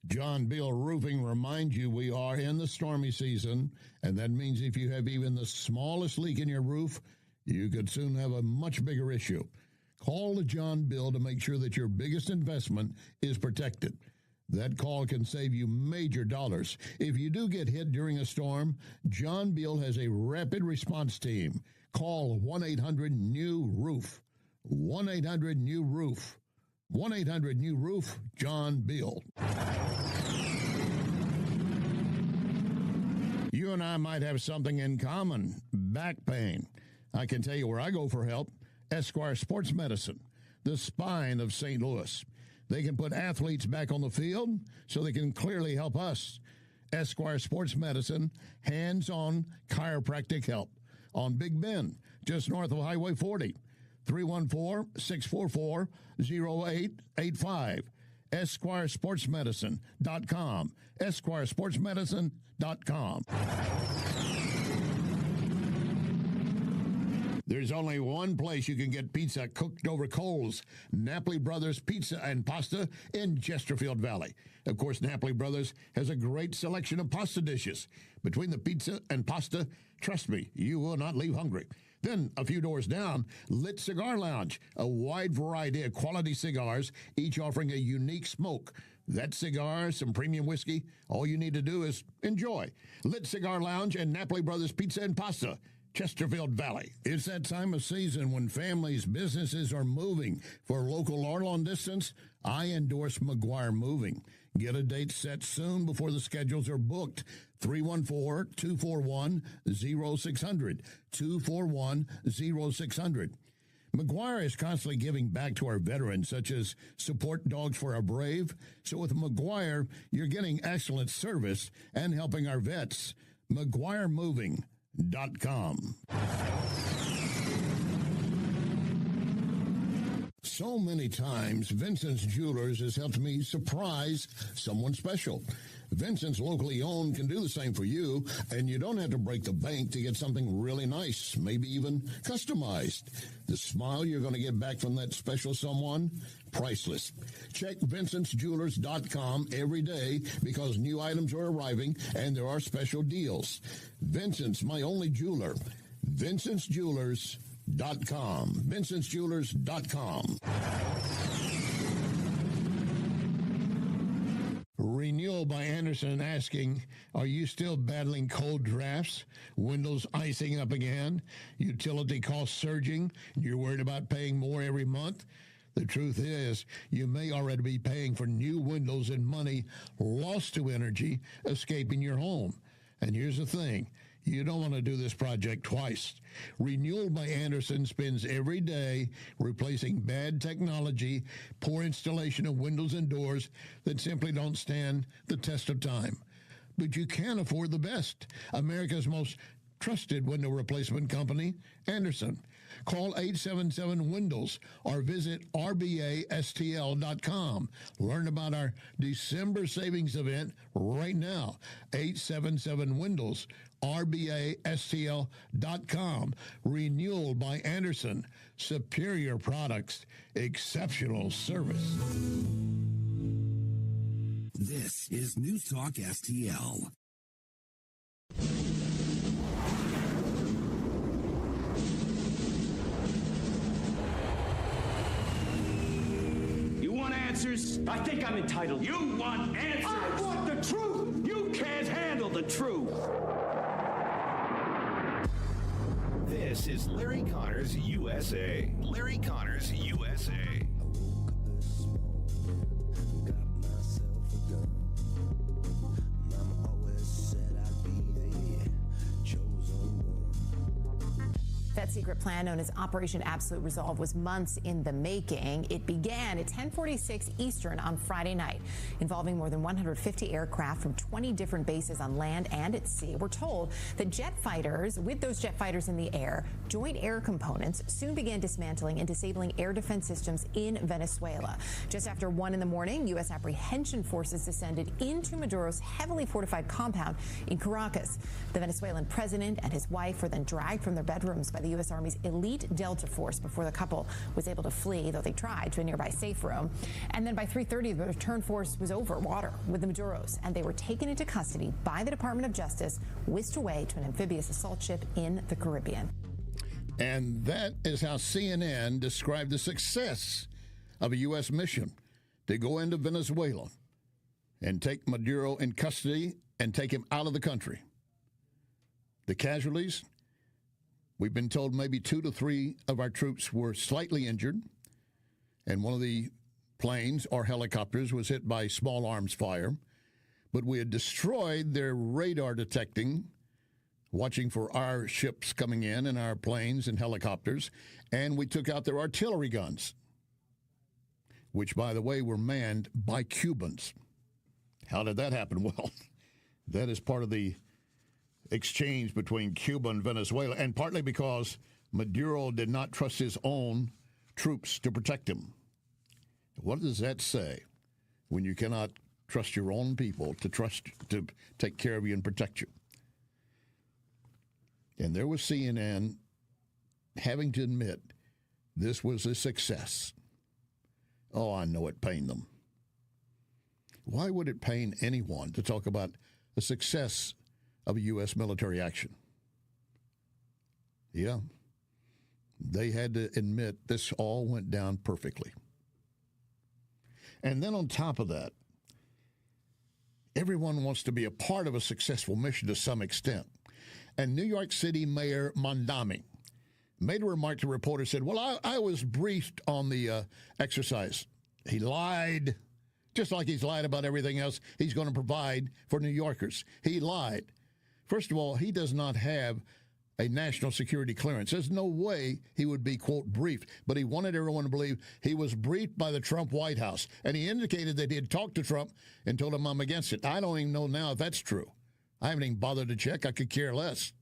John Bill Roofing reminds you we are in the stormy season, and that means if you have even the smallest leak in your roof, you could soon have a much bigger issue. Call the John Bill to make sure that your biggest investment is protected. That call can save you major dollars. If you do get hit during a storm, John Bill has a rapid response team. Call 1-800-NEW-ROOF. 1-800-NEW-ROOF. 1-800-NEW-ROOF, John Bill. You and I might have something in common, back pain. I can tell you where I go for help, Esquire Sports Medicine, the spine of St. Louis. They can put athletes back on the field so they can clearly help us. Esquire Sports Medicine, hands-on chiropractic help on Big Bend, just north of Highway 40. 314-644-0885. EsquireSportsMedicine.com. EsquireSportsMedicine.com. There's only one place you can get pizza cooked over coals. Napoli Brothers Pizza and Pasta in Chesterfield Valley. Of course, Napoli Brothers has a great selection of pasta dishes. Between the pizza and pasta, trust me, you will not leave hungry. Then, a few doors down, Lit Cigar Lounge, a wide variety of quality cigars, each offering a unique smoke. That cigar, some premium whiskey, all you need to do is enjoy. Lit Cigar Lounge and Napoli Brothers Pizza and Pasta, Chesterfield Valley. It's that time of season when families, businesses are moving. For local or long distance, I endorse McGuire Moving. Get a date set soon before the schedules are booked. 314-241-0600. 241-0600. McGuire is constantly giving back to our veterans, such as support dogs for our brave. So with McGuire, you're getting excellent service and helping our vets. McGuireMoving.com. So many times, Vincent's Jewelers has helped me surprise someone special. Vincent's locally owned can do the same for you, and you don't have to break the bank to get something really nice, maybe even customized. The smile you're going to get back from that special someone, priceless. Check Vincent'sJewelers.com every day because new items are arriving and there are special deals. Vincent's, my only jeweler. Vincent'sJewelers.com. Vincent'sJewelers.com. Renewal by Anderson asking, are you still battling cold drafts? Windows icing up again? Utility costs surging? You're worried about paying more every month? The truth is, you may already be paying for new windows and money lost to energy escaping your home. And here's the thing. You don't want to do this project twice. Renewal by Anderson spends every day replacing bad technology, poor installation of windows and doors that simply don't stand the test of time. But you can afford the best. America's most trusted window replacement company, Anderson. Call 877-WINDOWS or visit rbastl.com. Learn about our December savings event right now. 877-WINDOWS, rbastl.com. Renewal by Anderson. Superior products, exceptional service. This is News Talk STL. You want answers? I think I'm entitled. You want answers? I want the truth. You can't handle the truth. This is Larry Connors USA. Larry Connors USA. That secret plan, known as Operation Absolute Resolve, was months in the making. It began at 10:46 Eastern on Friday night, involving more than 150 aircraft from 20 different bases on land and at sea. We're told that jet fighters, with those jet fighters in the air, joint air components soon began dismantling and disabling air defense systems in Venezuela. Just after 1 in the morning, U.S. apprehension forces descended into Maduro's heavily fortified compound in Caracas. The Venezuelan president and his wife were then dragged from their bedrooms by the U.S. Army's elite Delta Force before the couple was able to flee, though they tried, to a nearby safe room. And then by 3:30, the return force was over water with the Maduros, and they were taken into custody by the Department of Justice, whisked away to an amphibious assault ship in the Caribbean. And that is how CNN described the success of a U.S. mission to go into Venezuela and take Maduro in custody and take him out of the country. The casualties, we've been told maybe 2 to 3 of our troops were slightly injured, and one of the planes or helicopters was hit by small arms fire. But we had destroyed their radar detecting, watching for our ships coming in and our planes and helicopters, and we took out their artillery guns, which, by the way, were manned by Cubans. How did that happen? Well, that is part of the exchange between Cuba and Venezuela, and partly because Maduro did not trust his own troops to protect him. What does that say when you cannot trust your own people to take care of you and protect you? And there was CNN having to admit this was a success. Oh, I know it pained them. Why would it pain anyone to talk about the success of a U.S. military action? Yeah. They had to admit this all went down perfectly. And then on top of that, everyone wants to be a part of a successful mission to some extent. And New York City Mayor Mondami made a remark to reporters, said, well, I was briefed on the exercise. He lied, just like he's lied about everything else he's going to provide for New Yorkers. He lied. First of all, he does not have a national security clearance. There's no way he would be, quote, briefed. But he wanted everyone to believe he was briefed by the Trump White House. And he indicated that he had talked to Trump and told him I'm against it. I don't even know now if that's true. I haven't even bothered to check. I could care less.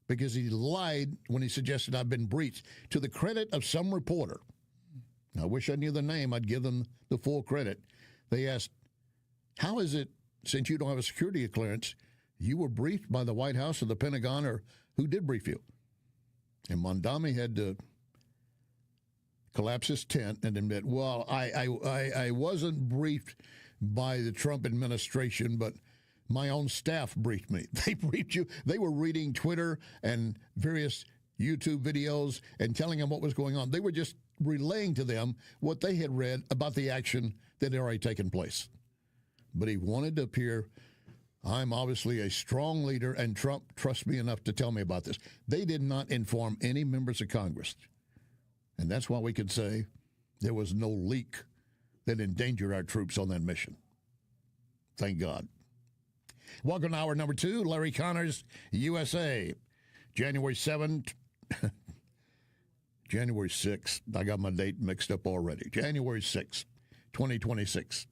Because he lied when he suggested I've been briefed. To the credit of some reporter, I wish I knew the name. I'd give them the full credit. They asked, how is it, since you don't have a security clearance, you were briefed by the White House or the Pentagon, or who did brief you? And Mondami had to collapse his tent and admit, well, I wasn't briefed by the Trump administration, but my own staff briefed me. They briefed you. They were reading Twitter and various YouTube videos and telling them what was going on. They were just relaying to them what they had read about the action that had already taken place. But he wanted to appear, I'm obviously a strong leader, and Trump trusts me enough to tell me about this. They did not inform any members of Congress. And that's why we could say there was no leak that endangered our troops on that mission. Thank God. Welcome to hour number 2, Larry Connors, USA. January 7th, January 6th. I got my date mixed up already. January 6th, 2026.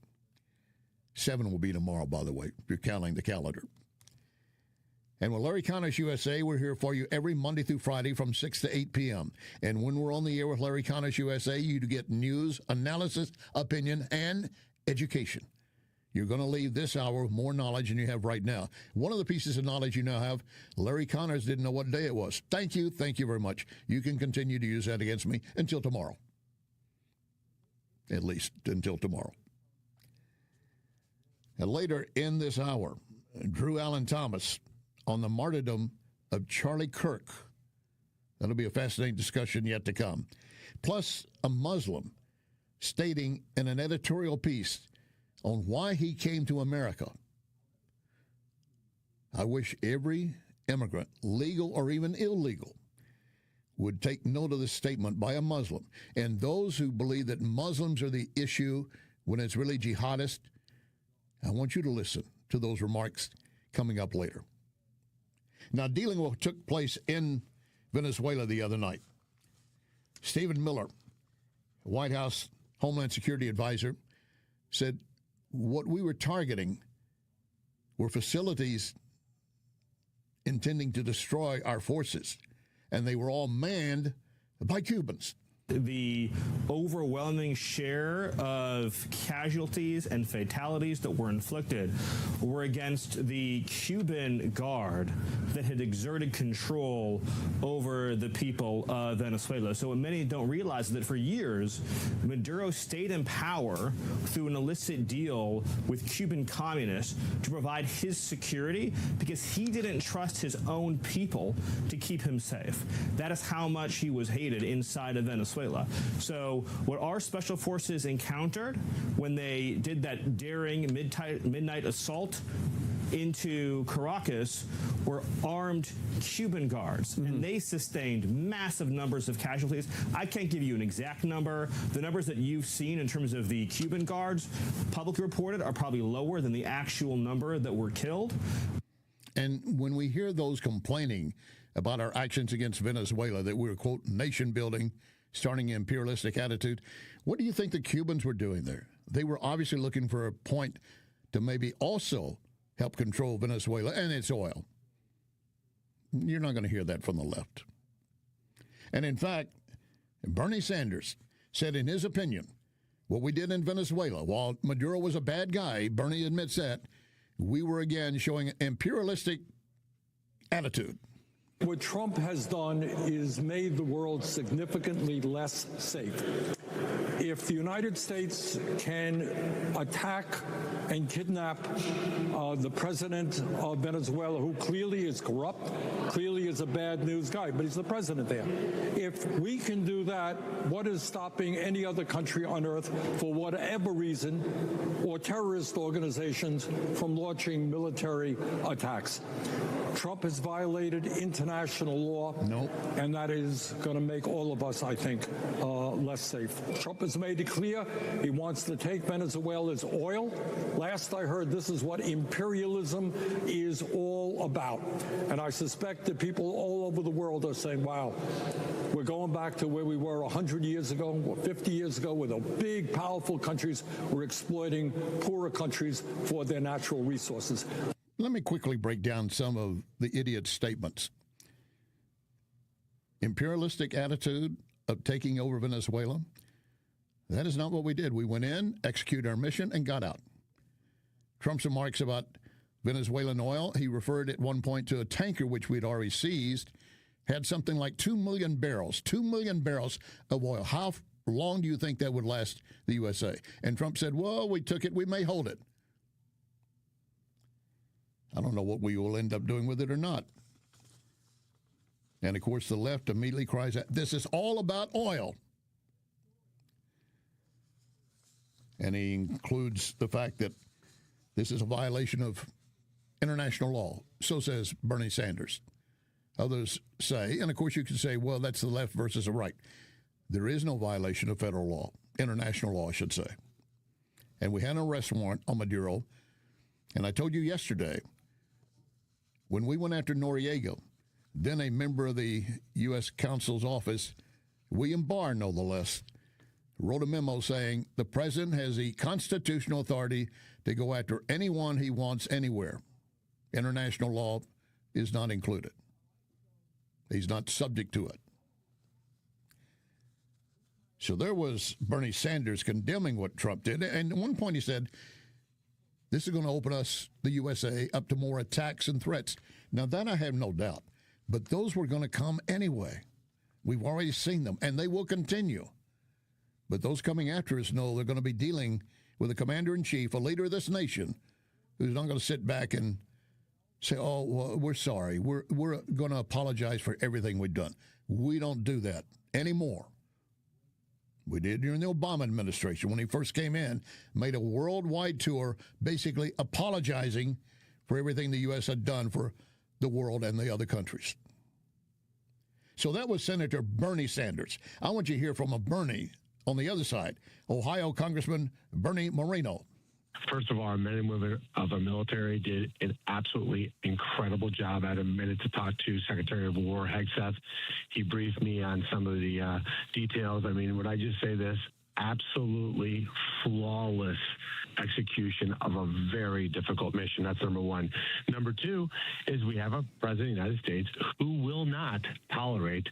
7 will be tomorrow, by the way, if you're counting the calendar. And with Larry Connors USA, we're here for you every Monday through Friday from 6 to 8 p.m. And when we're on the air with Larry Connors USA, you get news, analysis, opinion, and education. You're going to leave this hour with more knowledge than you have right now. One of the pieces of knowledge you now have, Larry Connors didn't know what day it was. Thank you very much. You can continue to use that against me until tomorrow. At least until tomorrow. And later in this hour, Drew Allen Thomas on the martyrdom of Charlie Kirk. That'll be a fascinating discussion yet to come. Plus, a Muslim stating in an editorial piece on why he came to America. I wish every immigrant, legal or even illegal, would take note of this statement by a Muslim. And those who believe that Muslims are the issue when it's really jihadist, I want you to listen to those remarks coming up later. Now, dealing with what took place in Venezuela the other night, Stephen Miller, White House Homeland Security Advisor, said what we were targeting were facilities intending to destroy our forces, and they were all manned by Cubans. The overwhelming share of casualties and fatalities that were inflicted were against the Cuban Guard that had exerted control over the people of Venezuela. So what many don't realize is that for years, Maduro stayed in power through an illicit deal with Cuban communists to provide his security because he didn't trust his own people to keep him safe. That is how much he was hated inside of Venezuela. So what our special forces encountered when they did that daring midnight assault into Caracas were armed Cuban guards, and they sustained massive numbers of casualties. I can't give you an exact number. The numbers that you've seen in terms of the Cuban guards publicly reported are probably lower than the actual number that were killed. And when we hear those complaining about our actions against Venezuela, that we're, quote, nation building, starting an imperialistic attitude, what do you think the Cubans were doing there? They were obviously looking for a point to maybe also help control Venezuela and its oil. You're not going to hear that from the left. And in fact, Bernie Sanders said in his opinion, what we did in Venezuela, while Maduro was a bad guy, Bernie admits that, we were again showing an imperialistic attitude. What Trump has done is made the world significantly less safe. If the United States can attack and kidnap the president of Venezuela, who clearly is corrupt, clearly is a bad news guy, but he's the president there. If we can do that, what is stopping any other country on earth, for whatever reason, or terrorist organizations from launching military attacks? Trump has violated international law, and that is going to make all of us, I think, less safe. Trump has made it clear he wants to take Venezuela's oil. Last I heard, this is what imperialism is all about. And I suspect that people all over the world are saying, wow, we're going back to where we were 100 years ago or 50 years ago, where the big, powerful countries were exploiting poorer countries for their natural resources. Let me quickly break down some of the idiot statements. Imperialistic attitude of taking over Venezuela. That is not what we did. We went in, executed our mission, and got out. Trump's remarks about Venezuelan oil, he referred at one point to a tanker which we'd already seized, had something like 2 million barrels of oil. How long do you think that would last the USA? And Trump said, well, we took it, we may hold it. I don't know what we will end up doing with it or not. And, of course, the left immediately cries out, this is all about oil. And he includes the fact that this is a violation of international law. So says Bernie Sanders. Others say, and, of course, you can say, well, that's the left versus the right. There is no violation of federal law, international law, I should say. And we had an arrest warrant on Maduro. And I told you yesterday, when we went after Noriega, then a member of the U.S. Counsel's office, William Barr, no less, wrote a memo saying the president has the constitutional authority to go after anyone he wants anywhere. International law is not included. He's not subject to it. So there was Bernie Sanders condemning what Trump did. And at one point he said, this is going to open us, the USA, up to more attacks and threats. Now, that I have no doubt. But those were going to come anyway. We've already seen them, and they will continue. But those coming after us know they're going to be dealing with a commander-in-chief, a leader of this nation, who's not going to sit back and say, oh, well, we're sorry. We're going to apologize for everything we've done. We don't do that anymore. We did during the Obama administration when he first came in, made a worldwide tour basically apologizing for everything the U.S. had done for the world and the other countries. So that was Senator Bernie Sanders. I want you to hear from a Bernie on the other side, Ohio Congressman Bernie Moreno. First of all, our men and women of our military did an absolutely incredible job. I had a minute to talk to Secretary of War Hegseth. He briefed me on some of the details. I mean, would I just say this? Absolutely flawless execution of a very difficult mission. That's number one. Number two is we have a president of the United States who will not tolerate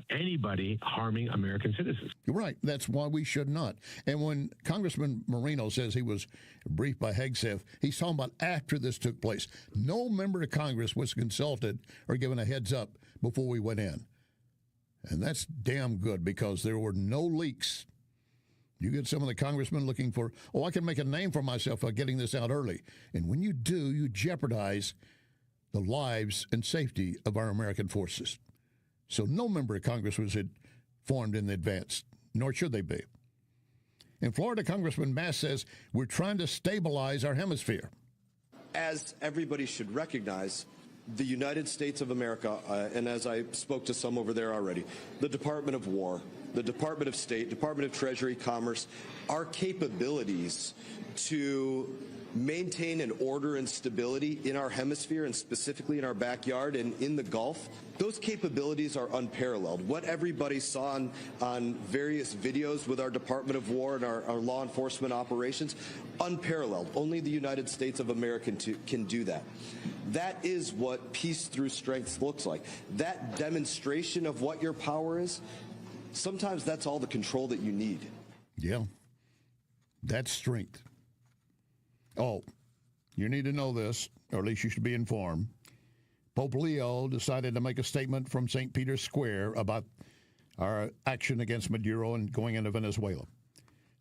anybody harming American citizens. You're right. That's why we should not. And when Congressman Moreno says he was briefed by Hegseth, he's talking about after this took place. No member of Congress was consulted or given a heads up before we went in. And that's damn good because there were no leaks. You get some of the congressmen looking for, I can make a name for myself by getting this out early. And when you do, you jeopardize the lives and safety of our American forces. So no member of Congress was informed in advance, nor should they be. In Florida, Congressman Mass says we're trying to stabilize our hemisphere. As everybody should recognize, the United States of America, and as I spoke to some over there already, the Department of War, the Department of State, Department of Treasury, Commerce, our capabilities to maintain an order and stability in our hemisphere and specifically in our backyard and in the Gulf, those capabilities are unparalleled. What everybody saw on various videos with our Department of War and our law enforcement operations, unparalleled. Only the United States of America can do that. That is what peace through strength looks like. That demonstration of what your power is, sometimes that's all the control that you need. Yeah, that's strength. Oh, you need to know this, or at least you should be informed. Pope Leo decided to make a statement from St. Peter's Square about our action against Maduro and going into Venezuela.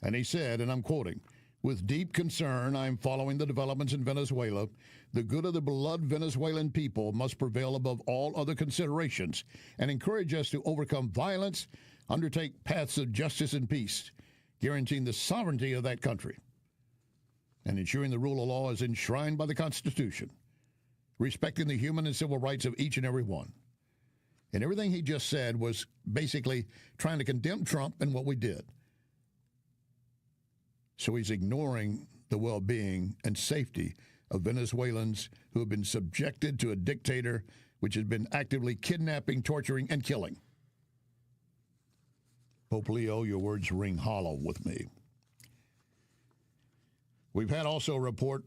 And he said, and I'm quoting, "With deep concern, I'm following the developments in Venezuela. The good of the beloved Venezuelan people must prevail above all other considerations and encourage us to overcome violence, undertake paths of justice and peace, guaranteeing the sovereignty of that country, and ensuring the rule of law is enshrined by the Constitution, respecting the human and civil rights of each and every one." And everything he just said was basically trying to condemn Trump and what we did. So he's ignoring the well-being and safety of Venezuelans who have been subjected to a dictator which has been actively kidnapping, torturing, and killing. Pope Leo, your words ring hollow with me. We've had also a report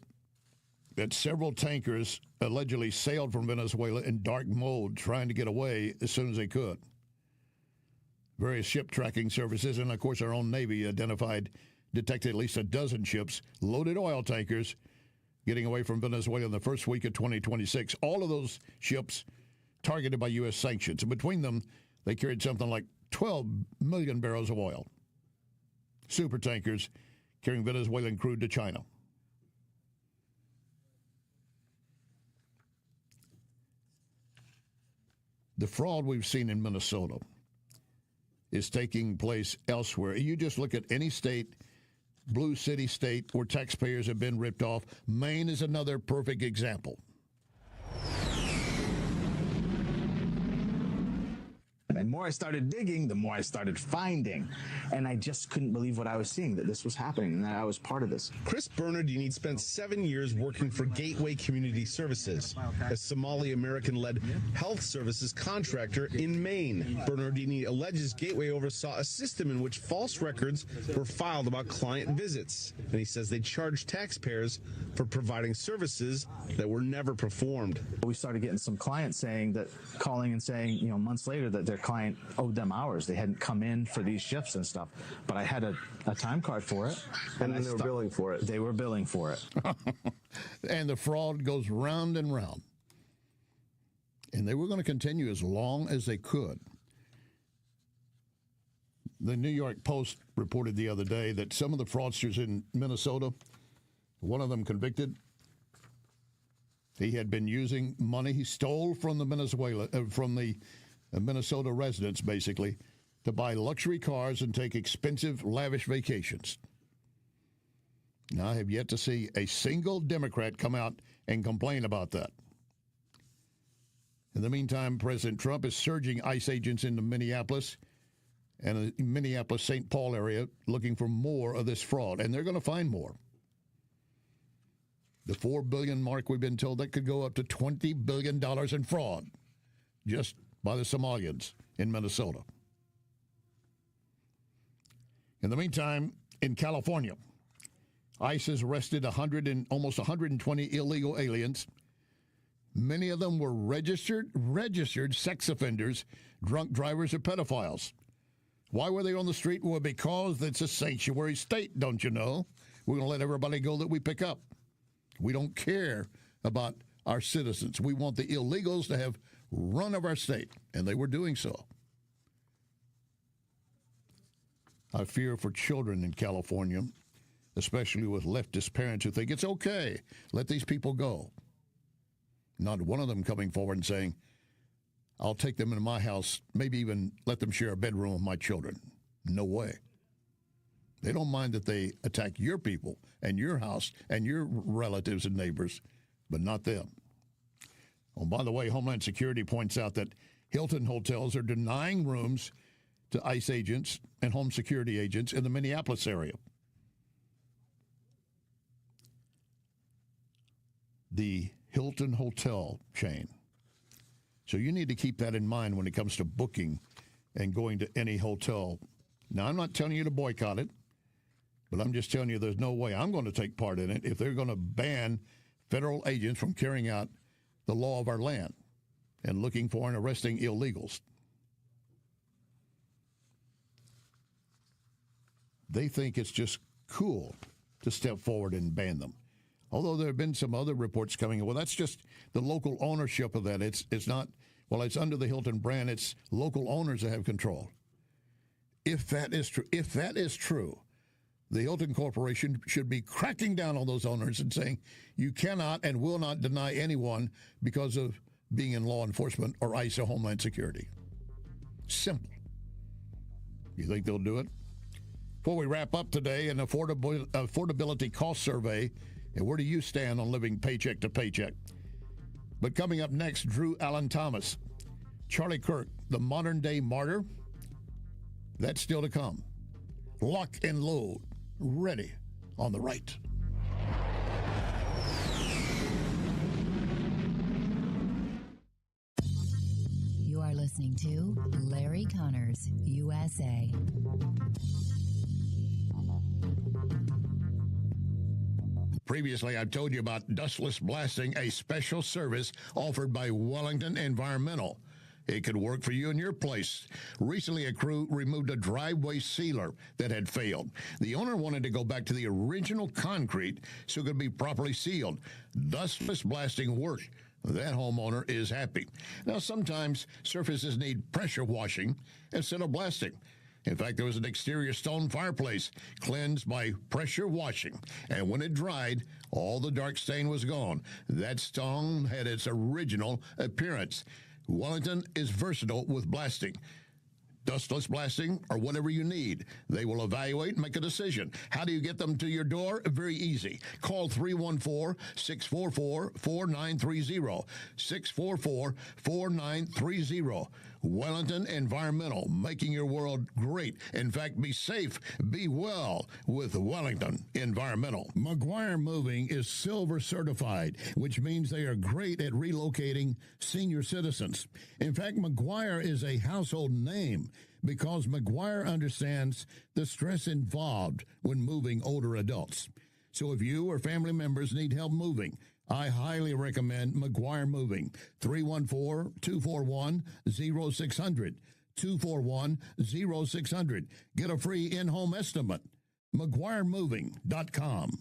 that several tankers allegedly sailed from Venezuela in dark mode, trying to get away as soon as they could. Various ship tracking services, and of course our own Navy detected at least a dozen ships, loaded oil tankers, getting away from Venezuela in the first week of 2026. All of those ships targeted by U.S. sanctions. And between them, they carried something like 12 million barrels of oil. Super tankers carrying Venezuelan crude to China. The fraud we've seen in Minnesota is taking place elsewhere. You just look at any state, blue city state, where taxpayers have been ripped off. Maine is another perfect example. And the more I started digging, the more I started finding. And I just couldn't believe what I was seeing, that this was happening and that I was part of this. Chris Bernardini spent 7 years working for Gateway Community Services, a Somali-American-led health services contractor in Maine. Bernardini alleges Gateway oversaw a system in which false records were filed about client visits. And he says they charged taxpayers for providing services that were never performed. We started getting some clients calling and saying, months later that their client owed them hours. They hadn't come in for these shifts and stuff. But I had a time card for it. And they were billing for it. They were billing for it. And the fraud goes round and round. And they were going to continue as long as they could. The New York Post reported the other day that some of the fraudsters in Minnesota, one of them convicted, he had been using money he stole from the Minnesota residents, basically, to buy luxury cars and take expensive, lavish vacations. Now, I have yet to see a single Democrat come out and complain about that. In the meantime, President Trump is surging ICE agents into Minneapolis and the Minneapolis-St. Paul area looking for more of this fraud, and they're going to find more. The $4 billion mark, we've been told, that could go up to $20 billion in fraud just by the Somalians in Minnesota. In the meantime, in California, ICE has arrested almost 120 illegal aliens. Many of them were registered sex offenders, drunk drivers, or pedophiles. Why were they on the street? Well, because it's a sanctuary state, don't you know? We're going to let everybody go that we pick up. We don't care about our citizens. We want the illegals to have run of our state, and they were doing so. I fear for children in California, especially with leftist parents who think it's okay, let these people go. Not one of them coming forward and saying, I'll take them into my house, maybe even let them share a bedroom with my children. No way. They don't mind that they attack your people and your house and your relatives and neighbors, but not them. Oh, by the way, Homeland Security points out that Hilton hotels are denying rooms to ICE agents and home security agents in the Minneapolis area. The Hilton hotel chain. So you need to keep that in mind when it comes to booking and going to any hotel. Now, I'm not telling you to boycott it, but I'm just telling you there's no way I'm going to take part in it if they're going to ban federal agents from carrying out the law of our land and looking for and arresting illegals. They think it's just cool to step forward and ban them. Although there have been some other reports coming in. Well, that's just the local ownership of that. It's not, well, it's under the Hilton brand. It's local owners that have control. If that is true, the Hilton Corporation should be cracking down on those owners and saying you cannot and will not deny anyone because of being in law enforcement or ICE or Homeland Security. Simple. You think they'll do it? Before we wrap up today, an affordability cost survey, and where do you stand on living paycheck to paycheck? But coming up next, Drew Allen Thomas, Charlie Kirk, the modern-day martyr. That's still to come. Lock and load, ready on the right. You are listening to Larry Connors, USA. Previously, I've told you about dustless blasting, a special service offered by Wellington Environmental. It could work for you in your place. Recently, a crew removed a driveway sealer that had failed. The owner wanted to go back to the original concrete so it could be properly sealed. Dustless blasting worked. That homeowner is happy. Now, sometimes surfaces need pressure washing instead of blasting. In fact, there was an exterior stone fireplace cleansed by pressure washing, and when it dried, all the dark stain was gone. That stone had its original appearance. Wellington is versatile with blasting. Dustless blasting, or whatever you need. They will evaluate and make a decision. How do you get them to your door? Very easy. Call 314-644-4930. 644-4930. Wellington Environmental, making your world great. In fact, be safe, be well with Wellington Environmental. McGuire Moving is silver certified, which means they are great at relocating senior citizens. In fact, McGuire is a household name because McGuire understands the stress involved when moving older adults. So if you or family members need help moving, I highly recommend McGuire Moving. 314-241-0600. 241-0600. Get a free in-home estimate. McGuireMoving.com.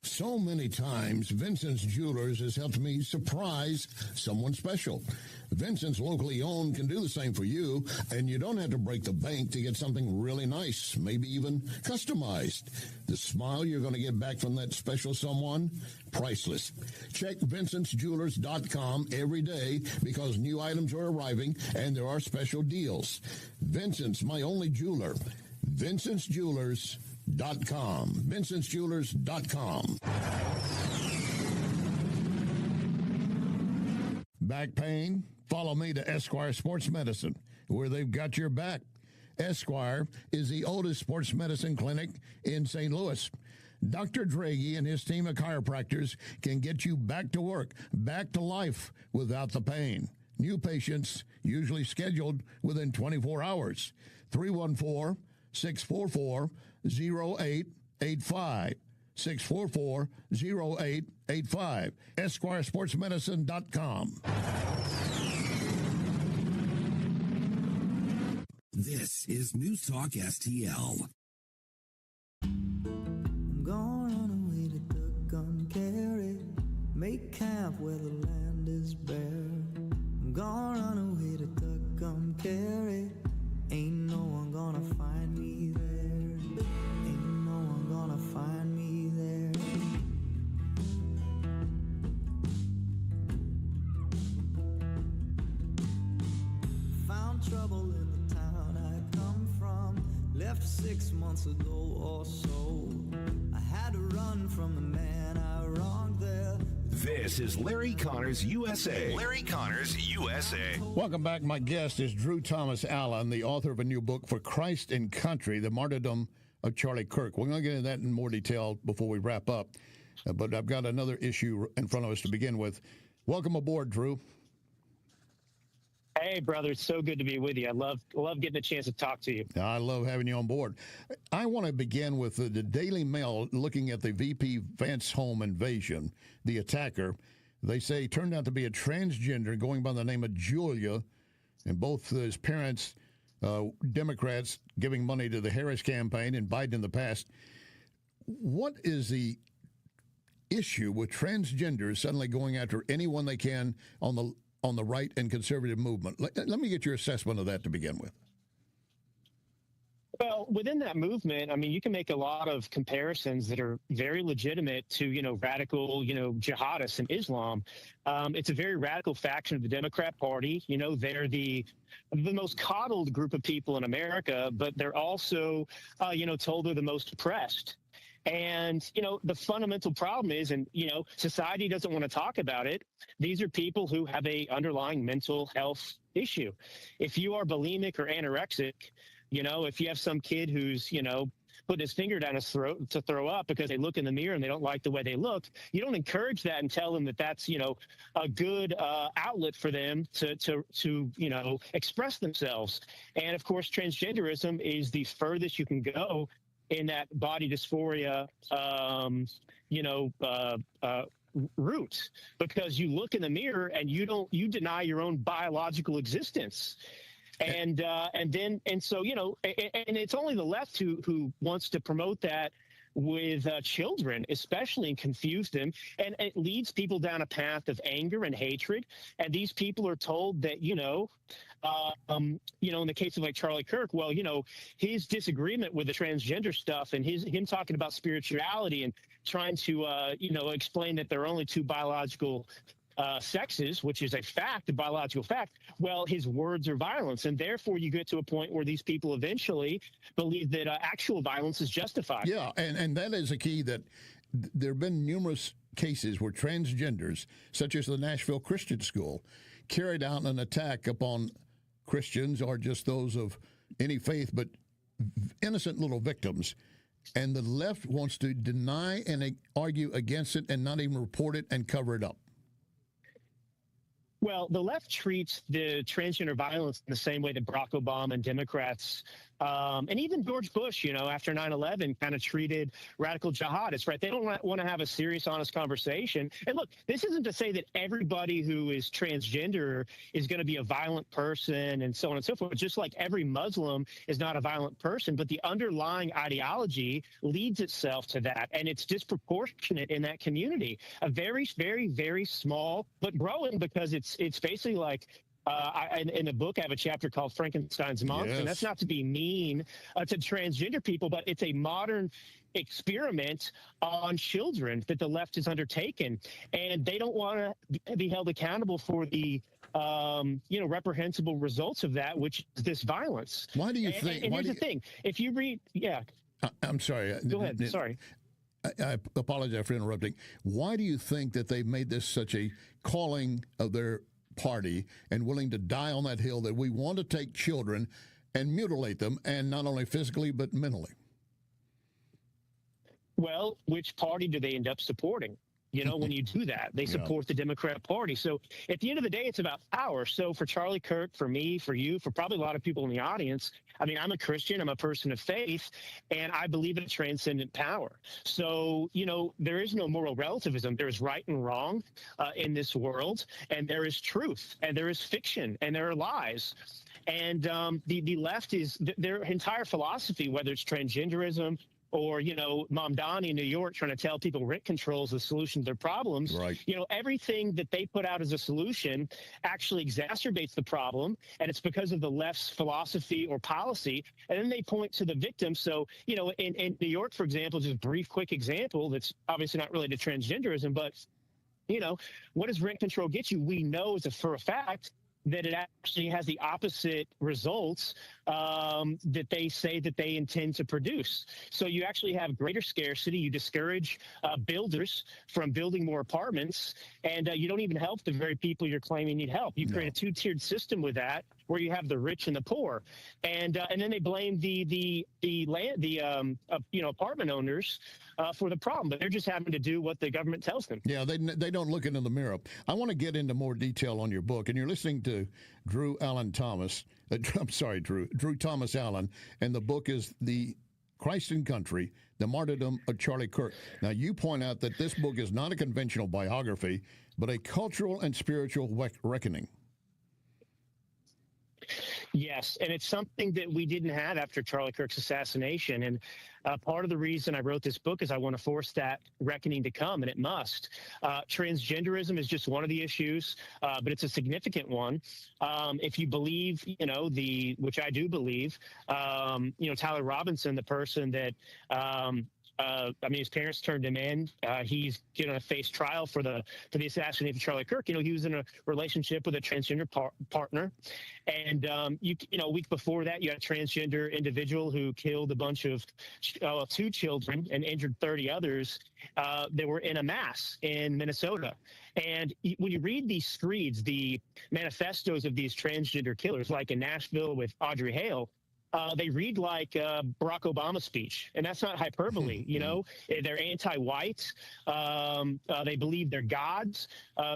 So many times, Vincent's Jewelers has helped me surprise someone special. Vincent's locally owned can do the same for you, and you don't have to break the bank to get something really nice, maybe even customized. The smile you're going to get back from that special someone, priceless. Check Vincent'sJewelers.com every day because new items are arriving and there are special deals. Vincent's, my only jeweler. Vincent'sJewelers.com. Vincent'sJewelers.com. Back pain? Follow me to Esquire Sports Medicine, where they've got your back. Esquire is the oldest sports medicine clinic in St. Louis. Dr. Draghi and his team of chiropractors can get you back to work, back to life without the pain. New patients usually scheduled within 24 hours. 314-644-0885. 644-0885. EsquireSportsMedicine.com. This is News Talk STL. I'm gonna run away to duck gun carry, make camp where the land is bare. I'm gonna run away to duck gun carry, ain't no one gonna find me there. Ain't no one gonna find me there. Found trouble in the town I come from, left 6 months ago or so. I had to run from the man I wronged there. This is Larry Connors USA. Larry Connors USA. Welcome back. My guest is Drew Thomas Allen, the author of a new book, For Christ and Country, The Martyrdom of Charlie Kirk. We're going to get into that in more detail before we wrap up. But I've got another issue in front of us to begin with. Welcome aboard, Drew. Hey, brother. It's so good to be with you. I love getting a chance to talk to you. I love having you on board. I want to begin with the Daily Mail looking at the VP Vance home invasion. The attacker, they say, turned out to be a transgender going by the name of Julia, and both his parents, Democrats, giving money to the Harris campaign and Biden in the past. What is the issue with transgenders suddenly going after anyone they can on the right and conservative movement? Let me get your assessment of that to begin with. Well, within that movement, I mean, you can make a lot of comparisons that are very legitimate to, radical, jihadists in Islam. It's a very radical faction of the Democrat Party. They're the most coddled group of people in America, but they're also, told they're the most oppressed. And, the fundamental problem is, and, society doesn't want to talk about it. These are people who have a underlying mental health issue. If you are bulimic or anorexic, if you have some kid who's, putting his finger down his throat to throw up because they look in the mirror and they don't like the way they look, you don't encourage that and tell them that that's, a good outlet for them to express themselves. And of course, transgenderism is the furthest you can go in that body dysphoria, root, because you look in the mirror and you deny your own biological existence. And so, you know, and it's only the left who wants to promote that with children, especially, and confuse them. And it leads people down a path of anger and hatred. And these people are told that, in the case of like Charlie Kirk, well, you know, his disagreement with the transgender stuff and him talking about spirituality and trying to, explain that there are only two biological sexes, which is a fact, a biological fact. Well, his words are violence, and therefore you get to a point where these people eventually believe that actual violence is justified. Yeah, and that is a key, that there have been numerous cases where transgenders, such as the Nashville Christian School, carried out an attack upon Christians or just those of any faith, but innocent little victims. And the left wants to deny and argue against it and not even report it and cover it up. Well, the left treats the transgender violence in the same way that Barack Obama and Democrats and even George Bush, after 9/11, kind of treated radical jihadists, right? They don't want to have a serious, honest conversation. And look, this isn't to say that everybody who is transgender is going to be a violent person and so on and so forth, just like every Muslim is not a violent person, but the underlying ideology leads itself to that, and it's disproportionate in that community. A very, very, very small, but growing, because it's basically like, in the book, I have a chapter called Frankenstein's Monster. Yes. And that's not to be mean to transgender people, but it's a modern experiment on children that the left has undertaken. And they don't want to be held accountable for the reprehensible results of that, which is this violence. Why do you think? And here's the thing. If you read, I'm sorry. Go ahead. Sorry. I apologize for interrupting. Why do you think that they've made this such a calling of their party and willing to die on that hill, that we want to take children and mutilate them, and not only physically but mentally? Well, which party do they end up supporting? When you do that, they support the Democrat Party. So at the end of the day, it's about power. So for Charlie Kirk, for me, for you, for probably a lot of people in the audience, I mean, I'm a Christian, I'm a person of faith, and I believe in transcendent power. So, there is no moral relativism. There's right and wrong in this world, and there is truth, and there is fiction, and there are lies. And the left is their entire philosophy, whether it's transgenderism, or, Mamdani in New York trying to tell people rent control is the solution to their problems. Right. Everything that they put out as a solution actually exacerbates the problem, and it's because of the left's philosophy or policy. And then they point to the victim. So, in New York, for example, just a brief, quick example that's obviously not related to transgenderism, but, what does rent control get you? We know for a fact that it actually has the opposite results that they say that they intend to produce. So you actually have greater scarcity. You discourage builders from building more apartments, and you don't even help the very people you're claiming need help. You create a two-tiered system with that, where you have the rich and the poor, and then they blame the apartment owners for the problem, but they're just having to do what the government tells them. Yeah, they don't look into the mirror. I want to get into more detail on your book, and you're listening to Drew Thomas Allen, and the book is The Christ and Country, The Martyrdom of Charlie Kirk. Now, you point out that this book is not a conventional biography, but a cultural and spiritual reckoning. Yes, and it's something that we didn't have after Charlie Kirk's assassination. And part of the reason I wrote this book is I want to force that reckoning to come, and it must. Transgenderism is just one of the issues, but it's a significant one. If you believe, which I do believe, Tyler Robinson, the person that his parents turned him in. He's going to face trial for the assassination of Charlie Kirk. He was in a relationship with a transgender partner, and a week before that, you had a transgender individual who killed a bunch of 2 children and injured 30 others. They were in a mass in Minnesota. And when you read these screeds, the manifestos of these transgender killers, like in Nashville with Audrey Hale, they read like Barack Obama's speech, and that's not hyperbole. They're anti-white. They believe they're gods.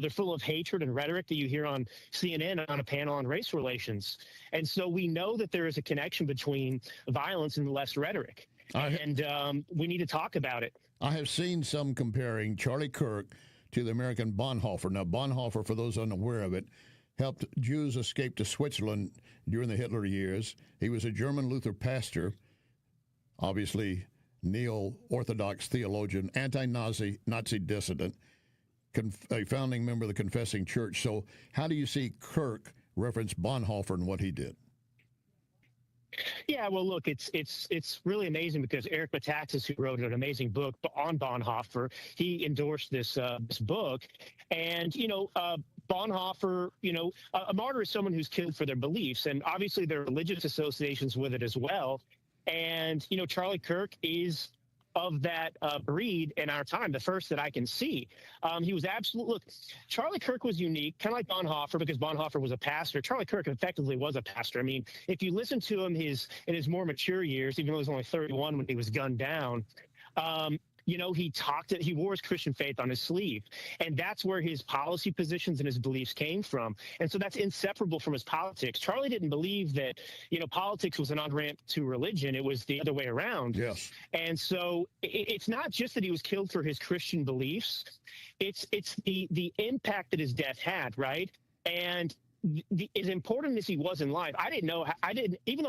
They're full of hatred and rhetoric that you hear on CNN on a panel on race relations. And so we know that there is a connection between violence and less rhetoric, and we need to talk about it. I have seen some comparing Charlie Kirk to the American Bonhoeffer. Now, Bonhoeffer, for those unaware of it, helped Jews escape to Switzerland during the Hitler years. He was a German Luther pastor, obviously neo-Orthodox theologian, anti-Nazi dissident, a founding member of the Confessing Church. So how do you see Kirk reference Bonhoeffer and what he did? Yeah, well, look, it's really amazing because Eric Metaxas, who wrote an amazing book on Bonhoeffer, he endorsed this book. And, Bonhoeffer, a martyr is someone who's killed for their beliefs. And obviously there are religious associations with it as well. And, Charlie Kirk is of that breed in our time, the first that I can see. He was look, Charlie Kirk was unique, kind of like Bonhoeffer, because Bonhoeffer was a pastor. Charlie Kirk effectively was a pastor. I mean, if you listen to him in his more mature years, even though he was only 31 when he was gunned down, he wore his Christian faith on his sleeve. And that's where his policy positions and his beliefs came from. And so that's inseparable from his politics. Charlie didn't believe that, politics was an on-ramp to religion. It was the other way around. Yes. And so it's not just that he was killed for his Christian beliefs. It's the impact that his death had, right? And as important as he was in life, even though I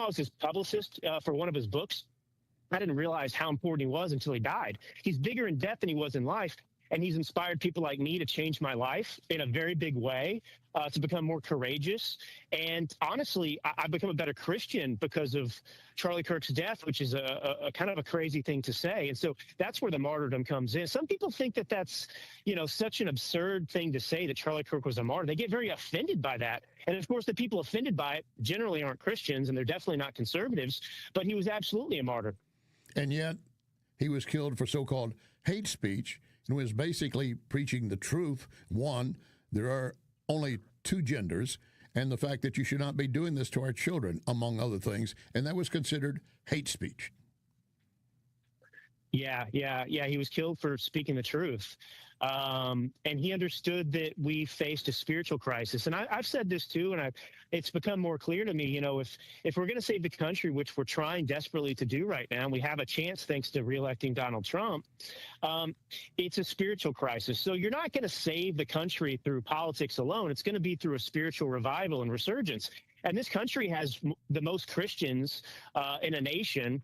was his publicist for one of his books, I didn't realize how important he was until he died. He's bigger in death than he was in life, and he's inspired people like me to change my life in a very big way, to become more courageous. And honestly, I've become a better Christian because of Charlie Kirk's death, which is a kind of a crazy thing to say. And so that's where the martyrdom comes in. Some people think that that's, such an absurd thing to say, that Charlie Kirk was a martyr. They get very offended by that. And of course, the people offended by it generally aren't Christians, and they're definitely not conservatives, but he was absolutely a martyr. And yet he was killed for so-called hate speech and was basically preaching the truth. One, there are only two genders, and the fact that you should not be doing this to our children, among other things. And that was considered hate speech. Yeah. He was killed for speaking the truth. And he understood that we faced a spiritual crisis. And I've said this too, and it's become more clear to me, if we're going to save the country, which we're trying desperately to do right now, and we have a chance thanks to reelecting Donald Trump, it's a spiritual crisis. So you're not going to save the country through politics alone. It's going to be through a spiritual revival and resurgence. And this country has the most Christians in a nation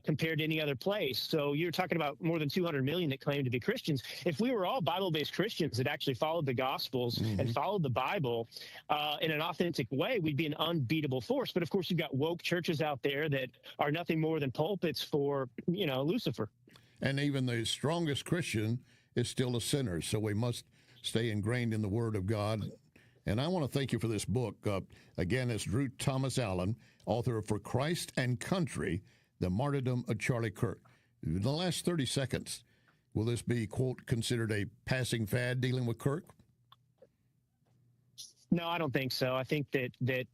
compared to any other place. So you're talking about more than 200 million that claim to be Christians. If we were all Bible-based Christians that actually followed the Gospels and followed the Bible in an authentic way, we'd be an unbeatable force. But of course, you've got woke churches out there that are nothing more than pulpits for, Lucifer. And even the strongest Christian is still a sinner. So we must stay ingrained in the Word of God. And I want to thank you for this book. Again, it's Drew Thomas Allen, author of For Christ and Country, The Martyrdom of Charlie Kirk. In the last 30 seconds, will this be, quote, considered a passing fad dealing with Kirk? No, I don't think so. I think that the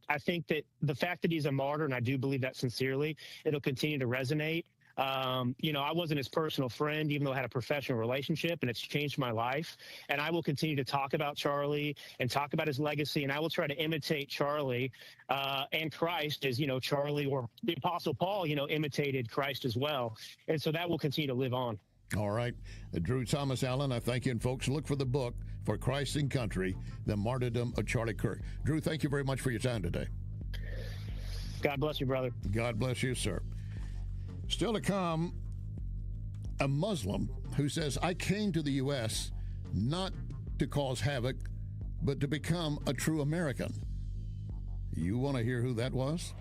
fact that he's a martyr, and I do believe that sincerely, it'll continue to resonate. I wasn't his personal friend, even though I had a professional relationship, and it's changed my life. And I will continue to talk about Charlie and talk about his legacy, and I will try to imitate Charlie and Christ, as, Charlie or the Apostle Paul, imitated Christ as well. And so that will continue to live on. All right. Drew Thomas Allen, I thank you. And folks, look for the book, For Christ and Country, The Martyrdom of Charlie Kirk. Drew, thank you very much for your time today. God bless you, brother. God bless you, sir. Still to come, a Muslim who says, I came to the U.S. not to cause havoc, but to become a true American. You want to hear who that was?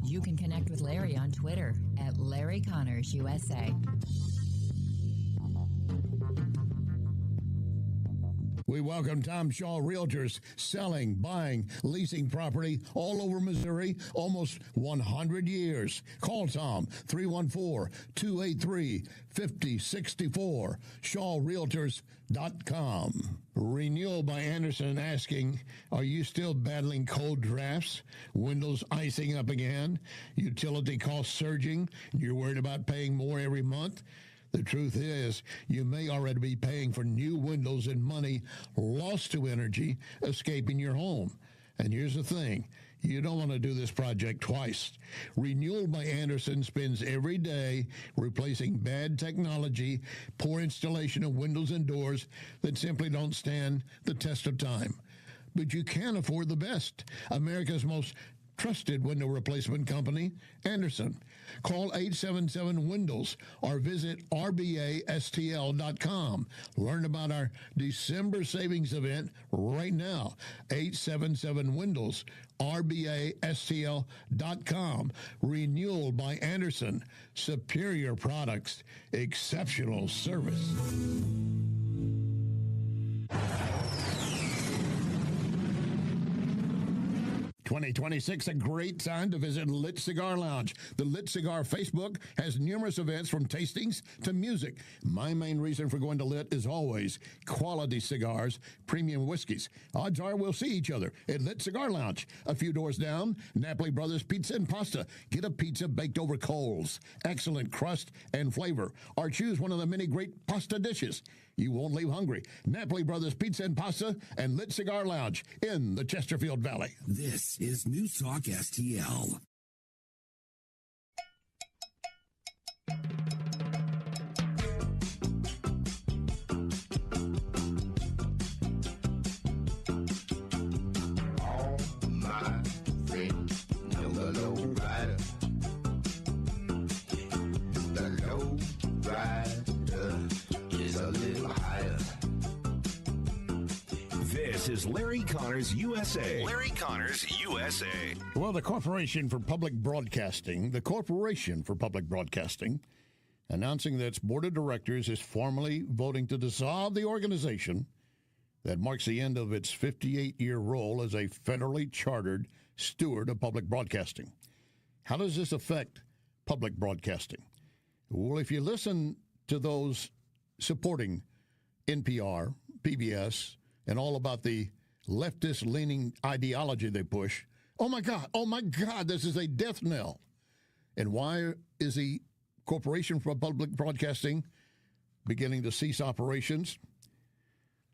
You can connect with Larry on Twitter at Larry Connors USA. We welcome Tom Shaw Realtors, selling, buying, leasing property all over Missouri, almost 100 years. Call Tom, 314-283-5064, shawrealtors.com. Renewal by Anderson asking, are you still battling cold drafts? Windows icing up again? Utility costs surging? You're worried about paying more every month? The truth is, you may already be paying for new windows and money lost to energy escaping your home. And here's the thing, You don't want to do this project twice. Renewal by Andersen spends every day replacing bad technology, poor installation of windows and doors that simply don't stand the test of time. But you can afford the best. America's most trusted window replacement company, Andersen. Call 877-WINDOWS or visit rbastl.com. Learn about our December savings event right now. 877-WINDOWS, rbastl.com. Renewal by Andersen. Superior products, exceptional service. 2026, a great time to visit Lit Cigar Lounge. The Lit Cigar Facebook has numerous events from tastings to music. My main reason for going to Lit is always quality cigars, premium whiskeys. Odds are we'll see each other at Lit Cigar Lounge. A few doors down, Napoli Brothers Pizza and Pasta. Get a pizza baked over coals. Excellent crust and flavor. Or choose one of the many great pasta dishes. You won't leave hungry. Napoli Brothers Pizza and Pasta and Lit Cigar Lounge in the Chesterfield Valley. This is News Talk STL. All my friends know the low rider. The low rider is a little higher. This is Larry Connors USA. Larry Connors USA. Well, the Corporation for Public Broadcasting, announcing that its board of directors is formally voting to dissolve the organization that marks the end of its 58-year role as a federally chartered steward of public broadcasting. How does this affect public broadcasting? Well, if you listen to those supporting NPR, PBS, and all about the leftist-leaning ideology they push, oh my God, this is a death knell. And why is the Corporation for Public Broadcasting beginning to cease operations?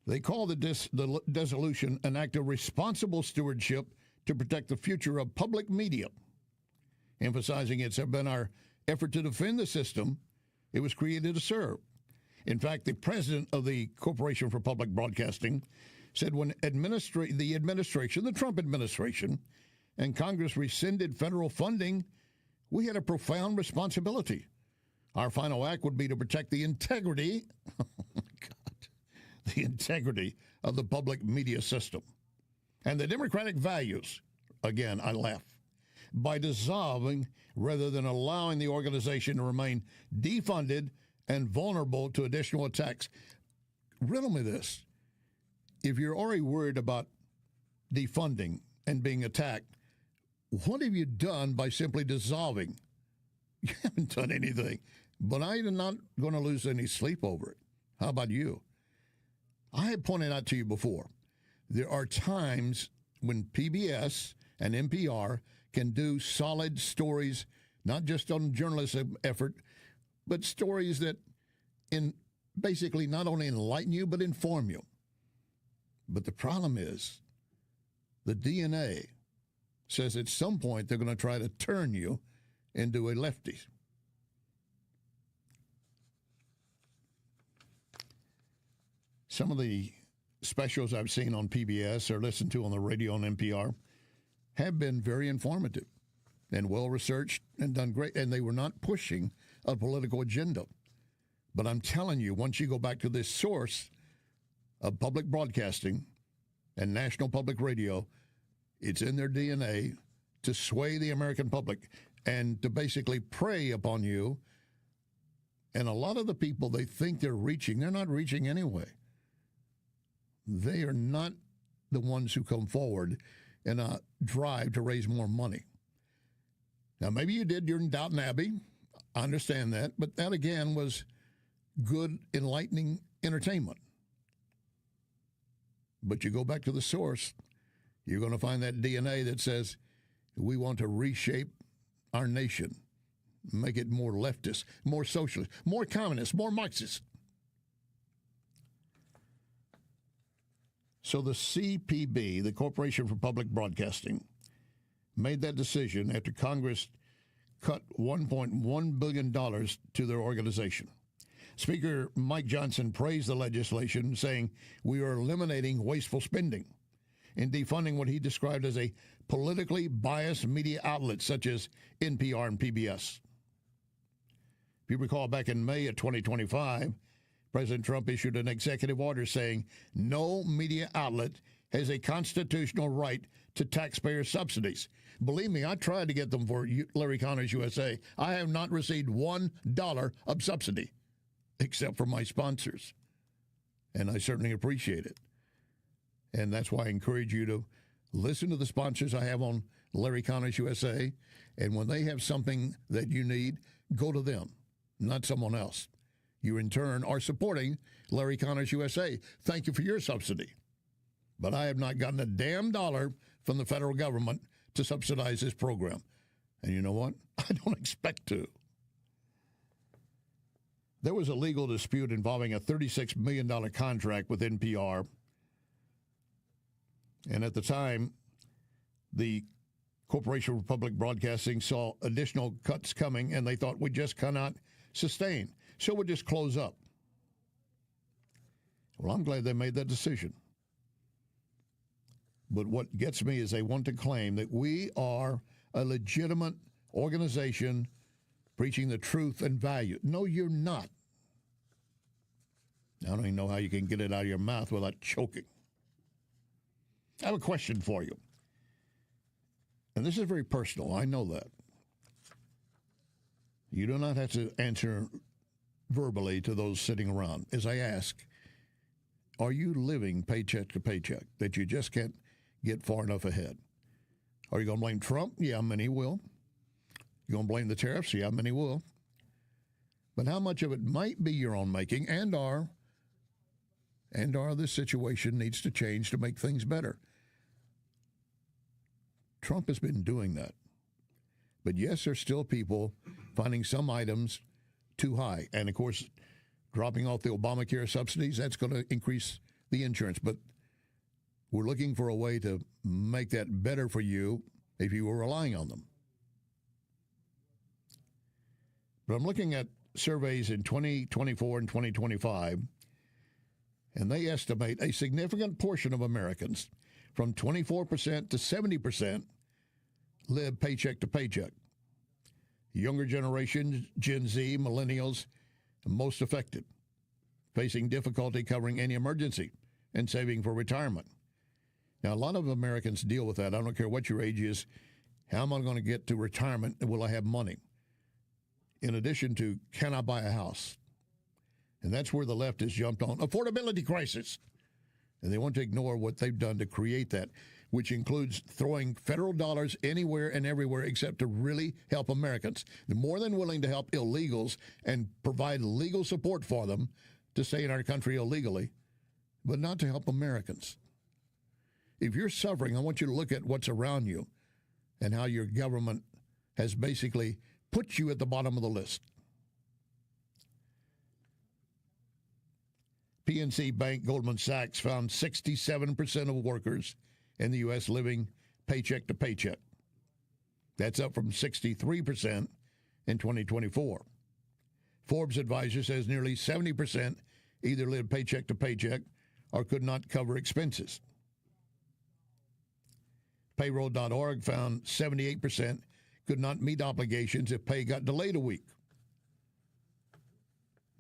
They call the dissolution an act of responsible stewardship to protect the future of public media, emphasizing it's been our effort to defend the system it was created to serve. In fact, the president of the Corporation for Public Broadcasting said when the Trump administration, and Congress rescinded federal funding, we had a profound responsibility. Our final act would be to protect the integrity, the integrity of the public media system and the democratic values. Again, I laugh. By dissolving rather than allowing the organization to remain defunded and vulnerable to additional attacks. Riddle me this. If you're already worried about defunding and being attacked, what have you done by simply dissolving? You haven't done anything. But I am not going to lose any sleep over it. How about you? I have pointed out to you before, there are times when PBS and NPR can do solid stories, not just on journalism effort, but stories that basically not only enlighten you, but inform you. But the problem is the DNA says at some point they're going to try to turn you into a lefty. Some of the specials I've seen on PBS or listened to on the radio on NPR have been very informative and well-researched and done great, and they were not pushing a political agenda. But I'm telling you, once you go back to this source of public broadcasting and national public radio, it's in their DNA to sway the American public and to basically prey upon you. And a lot of the people they think they're not reaching anyway. They are not the ones who come forward in a drive to raise more money. Now, maybe you did during Downton Abbey. I understand that. But that, again, was good, enlightening entertainment. But you go back to the source, you're going to find that DNA that says we want to reshape our nation, make it more leftist, more socialist, more communist, more Marxist. So the CPB, the Corporation for Public Broadcasting, made that decision after Congress cut $1.1 billion to their organization. Speaker Mike Johnson praised the legislation, saying, "We are eliminating wasteful spending and defunding what he described as a politically biased media outlets such as NPR and PBS." If you recall, back in May of 2025, President Trump issued an executive order saying no media outlet has a constitutional right to taxpayer subsidies. Believe me, I tried to get them for Larry Connors USA. I have not received $1 of subsidy, except for my sponsors. And I certainly appreciate it. And that's why I encourage you to listen to the sponsors I have on Larry Connors USA. And when they have something that you need, go to them, not someone else. You, in turn, are supporting Larry Connors USA. Thank you for your subsidy. But I have not gotten a damn dollar from the federal government to subsidize this program. And you know what? I don't expect to. There was a legal dispute involving a $36 million contract with NPR. And at the time, the Corporation for Public Broadcasting saw additional cuts coming, and they thought we just cannot sustain. So we'll just close up. Well, I'm glad they made that decision. But what gets me is they want to claim that we are a legitimate organization preaching the truth and value. No, you're not. I don't even know how you can get it out of your mouth without choking. I have a question for you. And this is very personal. I know that. You do not have to answer verbally to those sitting around. As I ask, are you living paycheck to paycheck, that you just can't get far enough ahead? Are you going to blame Trump? Yeah, many will. You going to blame the tariffs? Yeah, many will. But how much of it might be your own making, and are this situation needs to change to make things better? Trump has been doing that. But yes, there's still people finding some items too high. And of course, dropping off the Obamacare subsidies, that's going to increase the insurance. But we're looking for a way to make that better for you if you were relying on them. But I'm looking at surveys in 2024 and 2025, and they estimate a significant portion of Americans, from 24% to 70%, live paycheck to paycheck. Younger generations, Gen Z, millennials, most affected, facing difficulty covering any emergency and saving for retirement. Now, a lot of Americans deal with that. I don't care what your age is. How am I going to get to retirement, and will I have money? In addition to, can I buy a house? And that's where the left has jumped on affordability crisis. And they want to ignore what they've done to create that, which includes throwing federal dollars anywhere and everywhere except to really help Americans. They're more than willing to help illegals and provide legal support for them to stay in our country illegally, but not to help Americans. If you're suffering, I want you to look at what's around you and how your government has basically put you at the bottom of the list. PNC Bank Goldman Sachs found 67% of workers in the U.S. living paycheck to paycheck. That's up from 63% in 2024. Forbes Advisor says nearly 70% either live paycheck to paycheck or could not cover expenses. Payroll.org found 78% could not meet obligations if pay got delayed a week.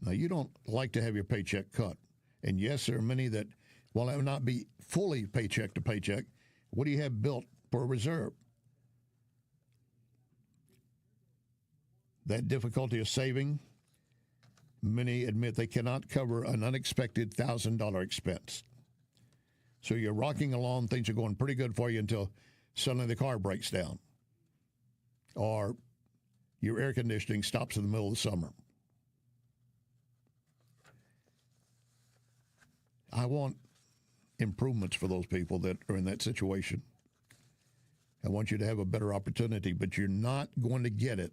Now, you don't like to have your paycheck cut. And yes, there are many that, while it will not be fully paycheck to paycheck, what do you have built for a reserve? That difficulty of saving, many admit they cannot cover an unexpected $1,000 expense. So you're rocking along, things are going pretty good for you until suddenly the car breaks down. Or your air conditioning stops in the middle of the summer. I want improvements for those people that are in that situation. I want you to have a better opportunity, but you're not going to get it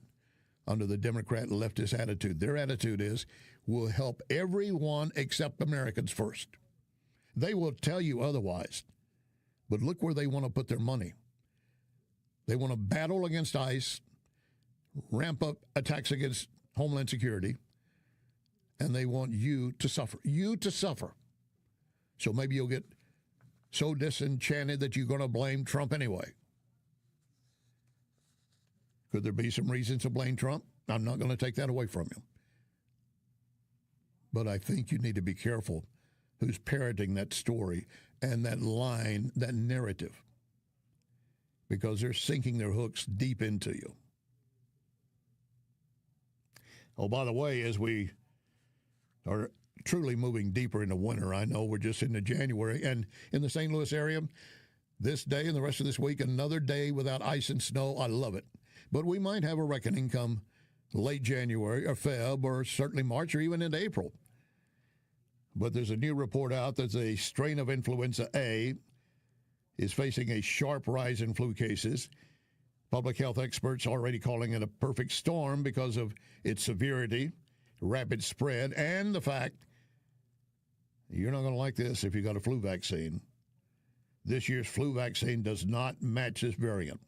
under the Democrat leftist attitude. Their attitude is, we'll help everyone except Americans first. They will tell you otherwise, but look where they want to put their money. They want to battle against ICE, ramp up attacks against Homeland Security, and they want you to suffer. You to suffer. So maybe you'll get so disenchanted that you're going to blame Trump anyway. Could there be some reasons to blame Trump? I'm not going to take that away from you. But I think you need to be careful who's parroting that story and that line, that narrative, because they're sinking their hooks deep into you. Oh, by the way, as we are truly moving deeper into winter, I know we're just into January, and in the St. Louis area, this day and the rest of this week, another day without ice and snow. I love it. But we might have a reckoning come late January or Feb or certainly March or even into April. But there's a new report out that a strain of influenza A is facing a sharp rise in flu cases. Public health experts already calling it a perfect storm because of its severity, rapid spread, and the fact you're not going to like this if you got a flu vaccine. This year's flu vaccine does not match this variant.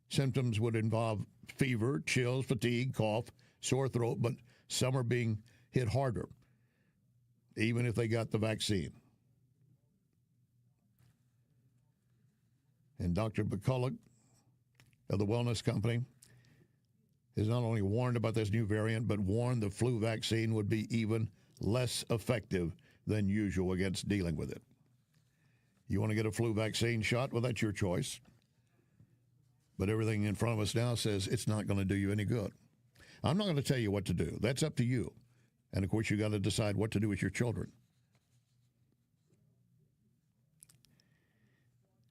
Symptoms would involve fever, chills, fatigue, cough, sore throat, but some are being hit harder, even if they got the vaccine. And Dr. McCulloch of the Wellness Company has not only warned about this new variant, but warned the flu vaccine would be even less effective than usual against dealing with it. You want to get a flu vaccine shot? Well, that's your choice. But everything in front of us now says it's not going to do you any good. I'm not going to tell you what to do. That's up to you. And, of course, you got to decide what to do with your children.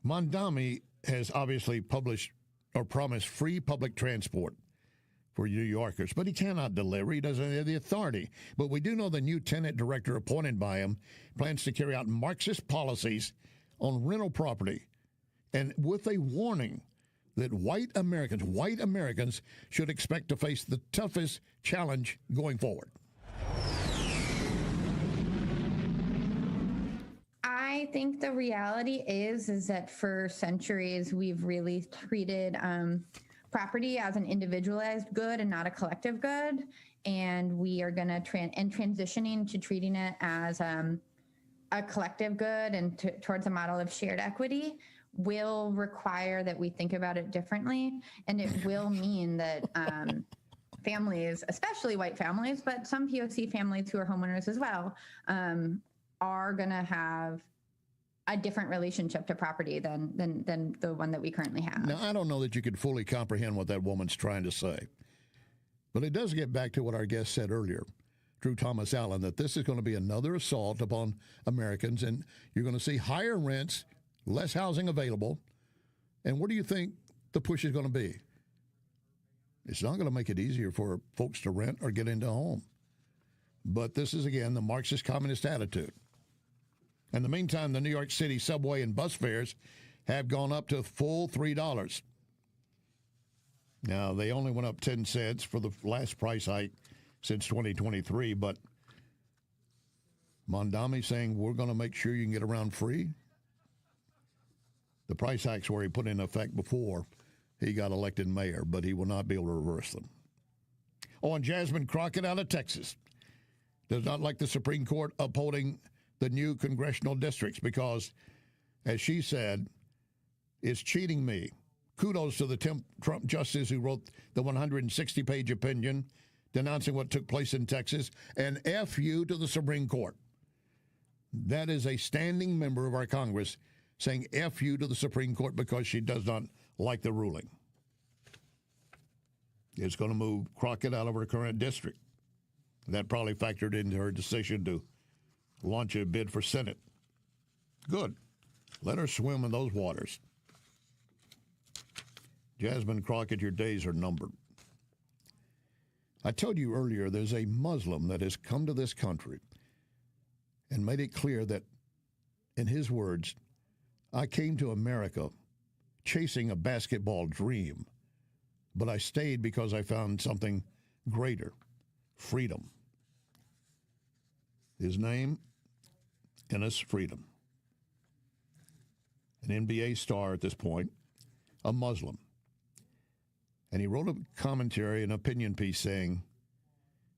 Mondami has obviously published or promised free public transport for New Yorkers, but he cannot deliver. He doesn't have the authority. But we do know the new tenant director appointed by him plans to carry out Marxist policies on rental property, and with a warning that white Americans should expect to face the toughest challenge going forward. I think the reality is that for centuries we've really treated property as an individualized good and not a collective good, and we are going to transitioning to treating it as a collective good and towards a model of shared equity will require that we think about it differently, and it will mean that families, especially white families, but some POC families who are homeowners as well, are going to have a different relationship to property than the one that we currently have. Now, I don't know that you could fully comprehend what that woman's trying to say, but it does get back to what our guest said earlier, Drew Thomas Allen, that this is going to be another assault upon Americans, and you're going to see higher rents, less housing available. And what do you think the push is going to be? It's not going to make it easier for folks to rent or get into a home. But this is, again, the Marxist communist attitude. In the meantime, the New York City subway and bus fares have gone up to full $3. Now, they only went up 10 cents for the last price hike since 2023, but Mondami saying we're going to make sure you can get around free. The price hikes were he put in effect before he got elected mayor, but he will not be able to reverse them. Oh, and Jasmine Crockett out of Texas does not like the Supreme Court upholding the new congressional districts because, as she said, it's cheating me. Kudos to the Trump justice who wrote the 160-page opinion denouncing what took place in Texas, and F you to the Supreme Court. That is a standing member of our Congress saying F you to the Supreme Court because she does not like the ruling. It's going to move Crockett out of her current district. That probably factored into her decision to launch a bid for Senate. Good. Let her swim in those waters. Jasmine Crockett, your days are numbered. I told you earlier there's a Muslim that has come to this country and made it clear that, in his words, I came to America chasing a basketball dream, but I stayed because I found something greater, freedom. His name, Enes Freedom. An NBA star at this point, a Muslim. And he wrote a commentary, an opinion piece saying,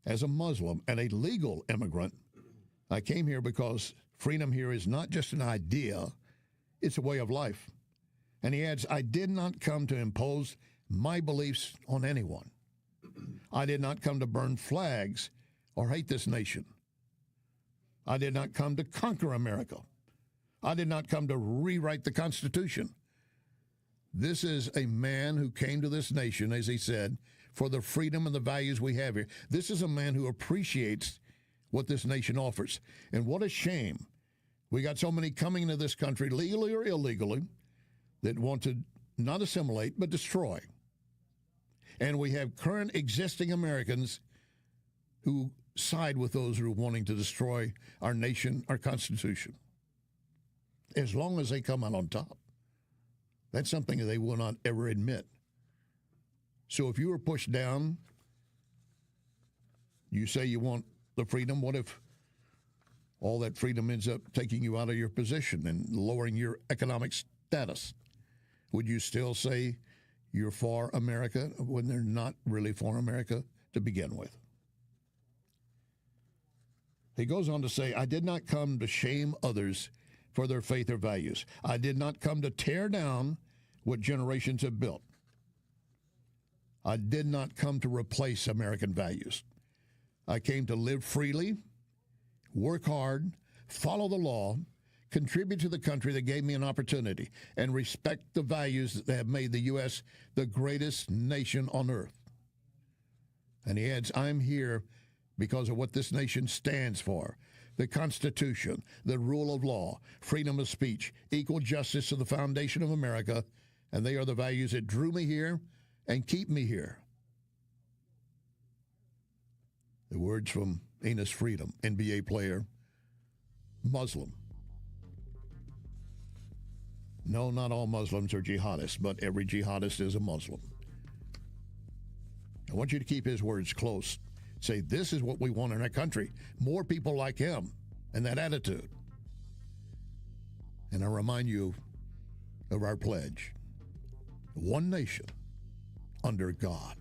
as a Muslim and a legal immigrant, I came here because freedom here is not just an idea, it's a way of life. And he adds, I did not come to impose my beliefs on anyone. I did not come to burn flags or hate this nation. I did not come to conquer America. I did not come to rewrite the Constitution. This is a man who came to this nation, as he said, for the freedom and the values we have here. This is a man who appreciates what this nation offers. And what a shame. We got so many coming into this country, legally or illegally, that want to not assimilate, but destroy. And we have current existing Americans who side with those who are wanting to destroy our nation, our Constitution. As long as they come out on top. That's something that they will not ever admit. So if you were pushed down, you say you want the freedom, what if all that freedom ends up taking you out of your position and lowering your economic status? Would you still say you're for America when they're not really for America to begin with? He goes on to say, I did not come to shame others for their faith or values. I did not come to tear down what generations have built. I did not come to replace American values. I came to live freely, work hard, follow the law, contribute to the country that gave me an opportunity, and respect the values that have made the U.S. the greatest nation on earth. And he adds, I'm here because of what this nation stands for. The Constitution, the rule of law, freedom of speech, equal justice to the foundation of America, and they are the values that drew me here and keep me here. The words from Enos Freedom, NBA player, Muslim. No, not all Muslims are jihadists, but every jihadist is a Muslim. I want you to keep his words close. Say, this is what we want in our country. More people like him and that attitude. And I remind you of our pledge. One nation under God.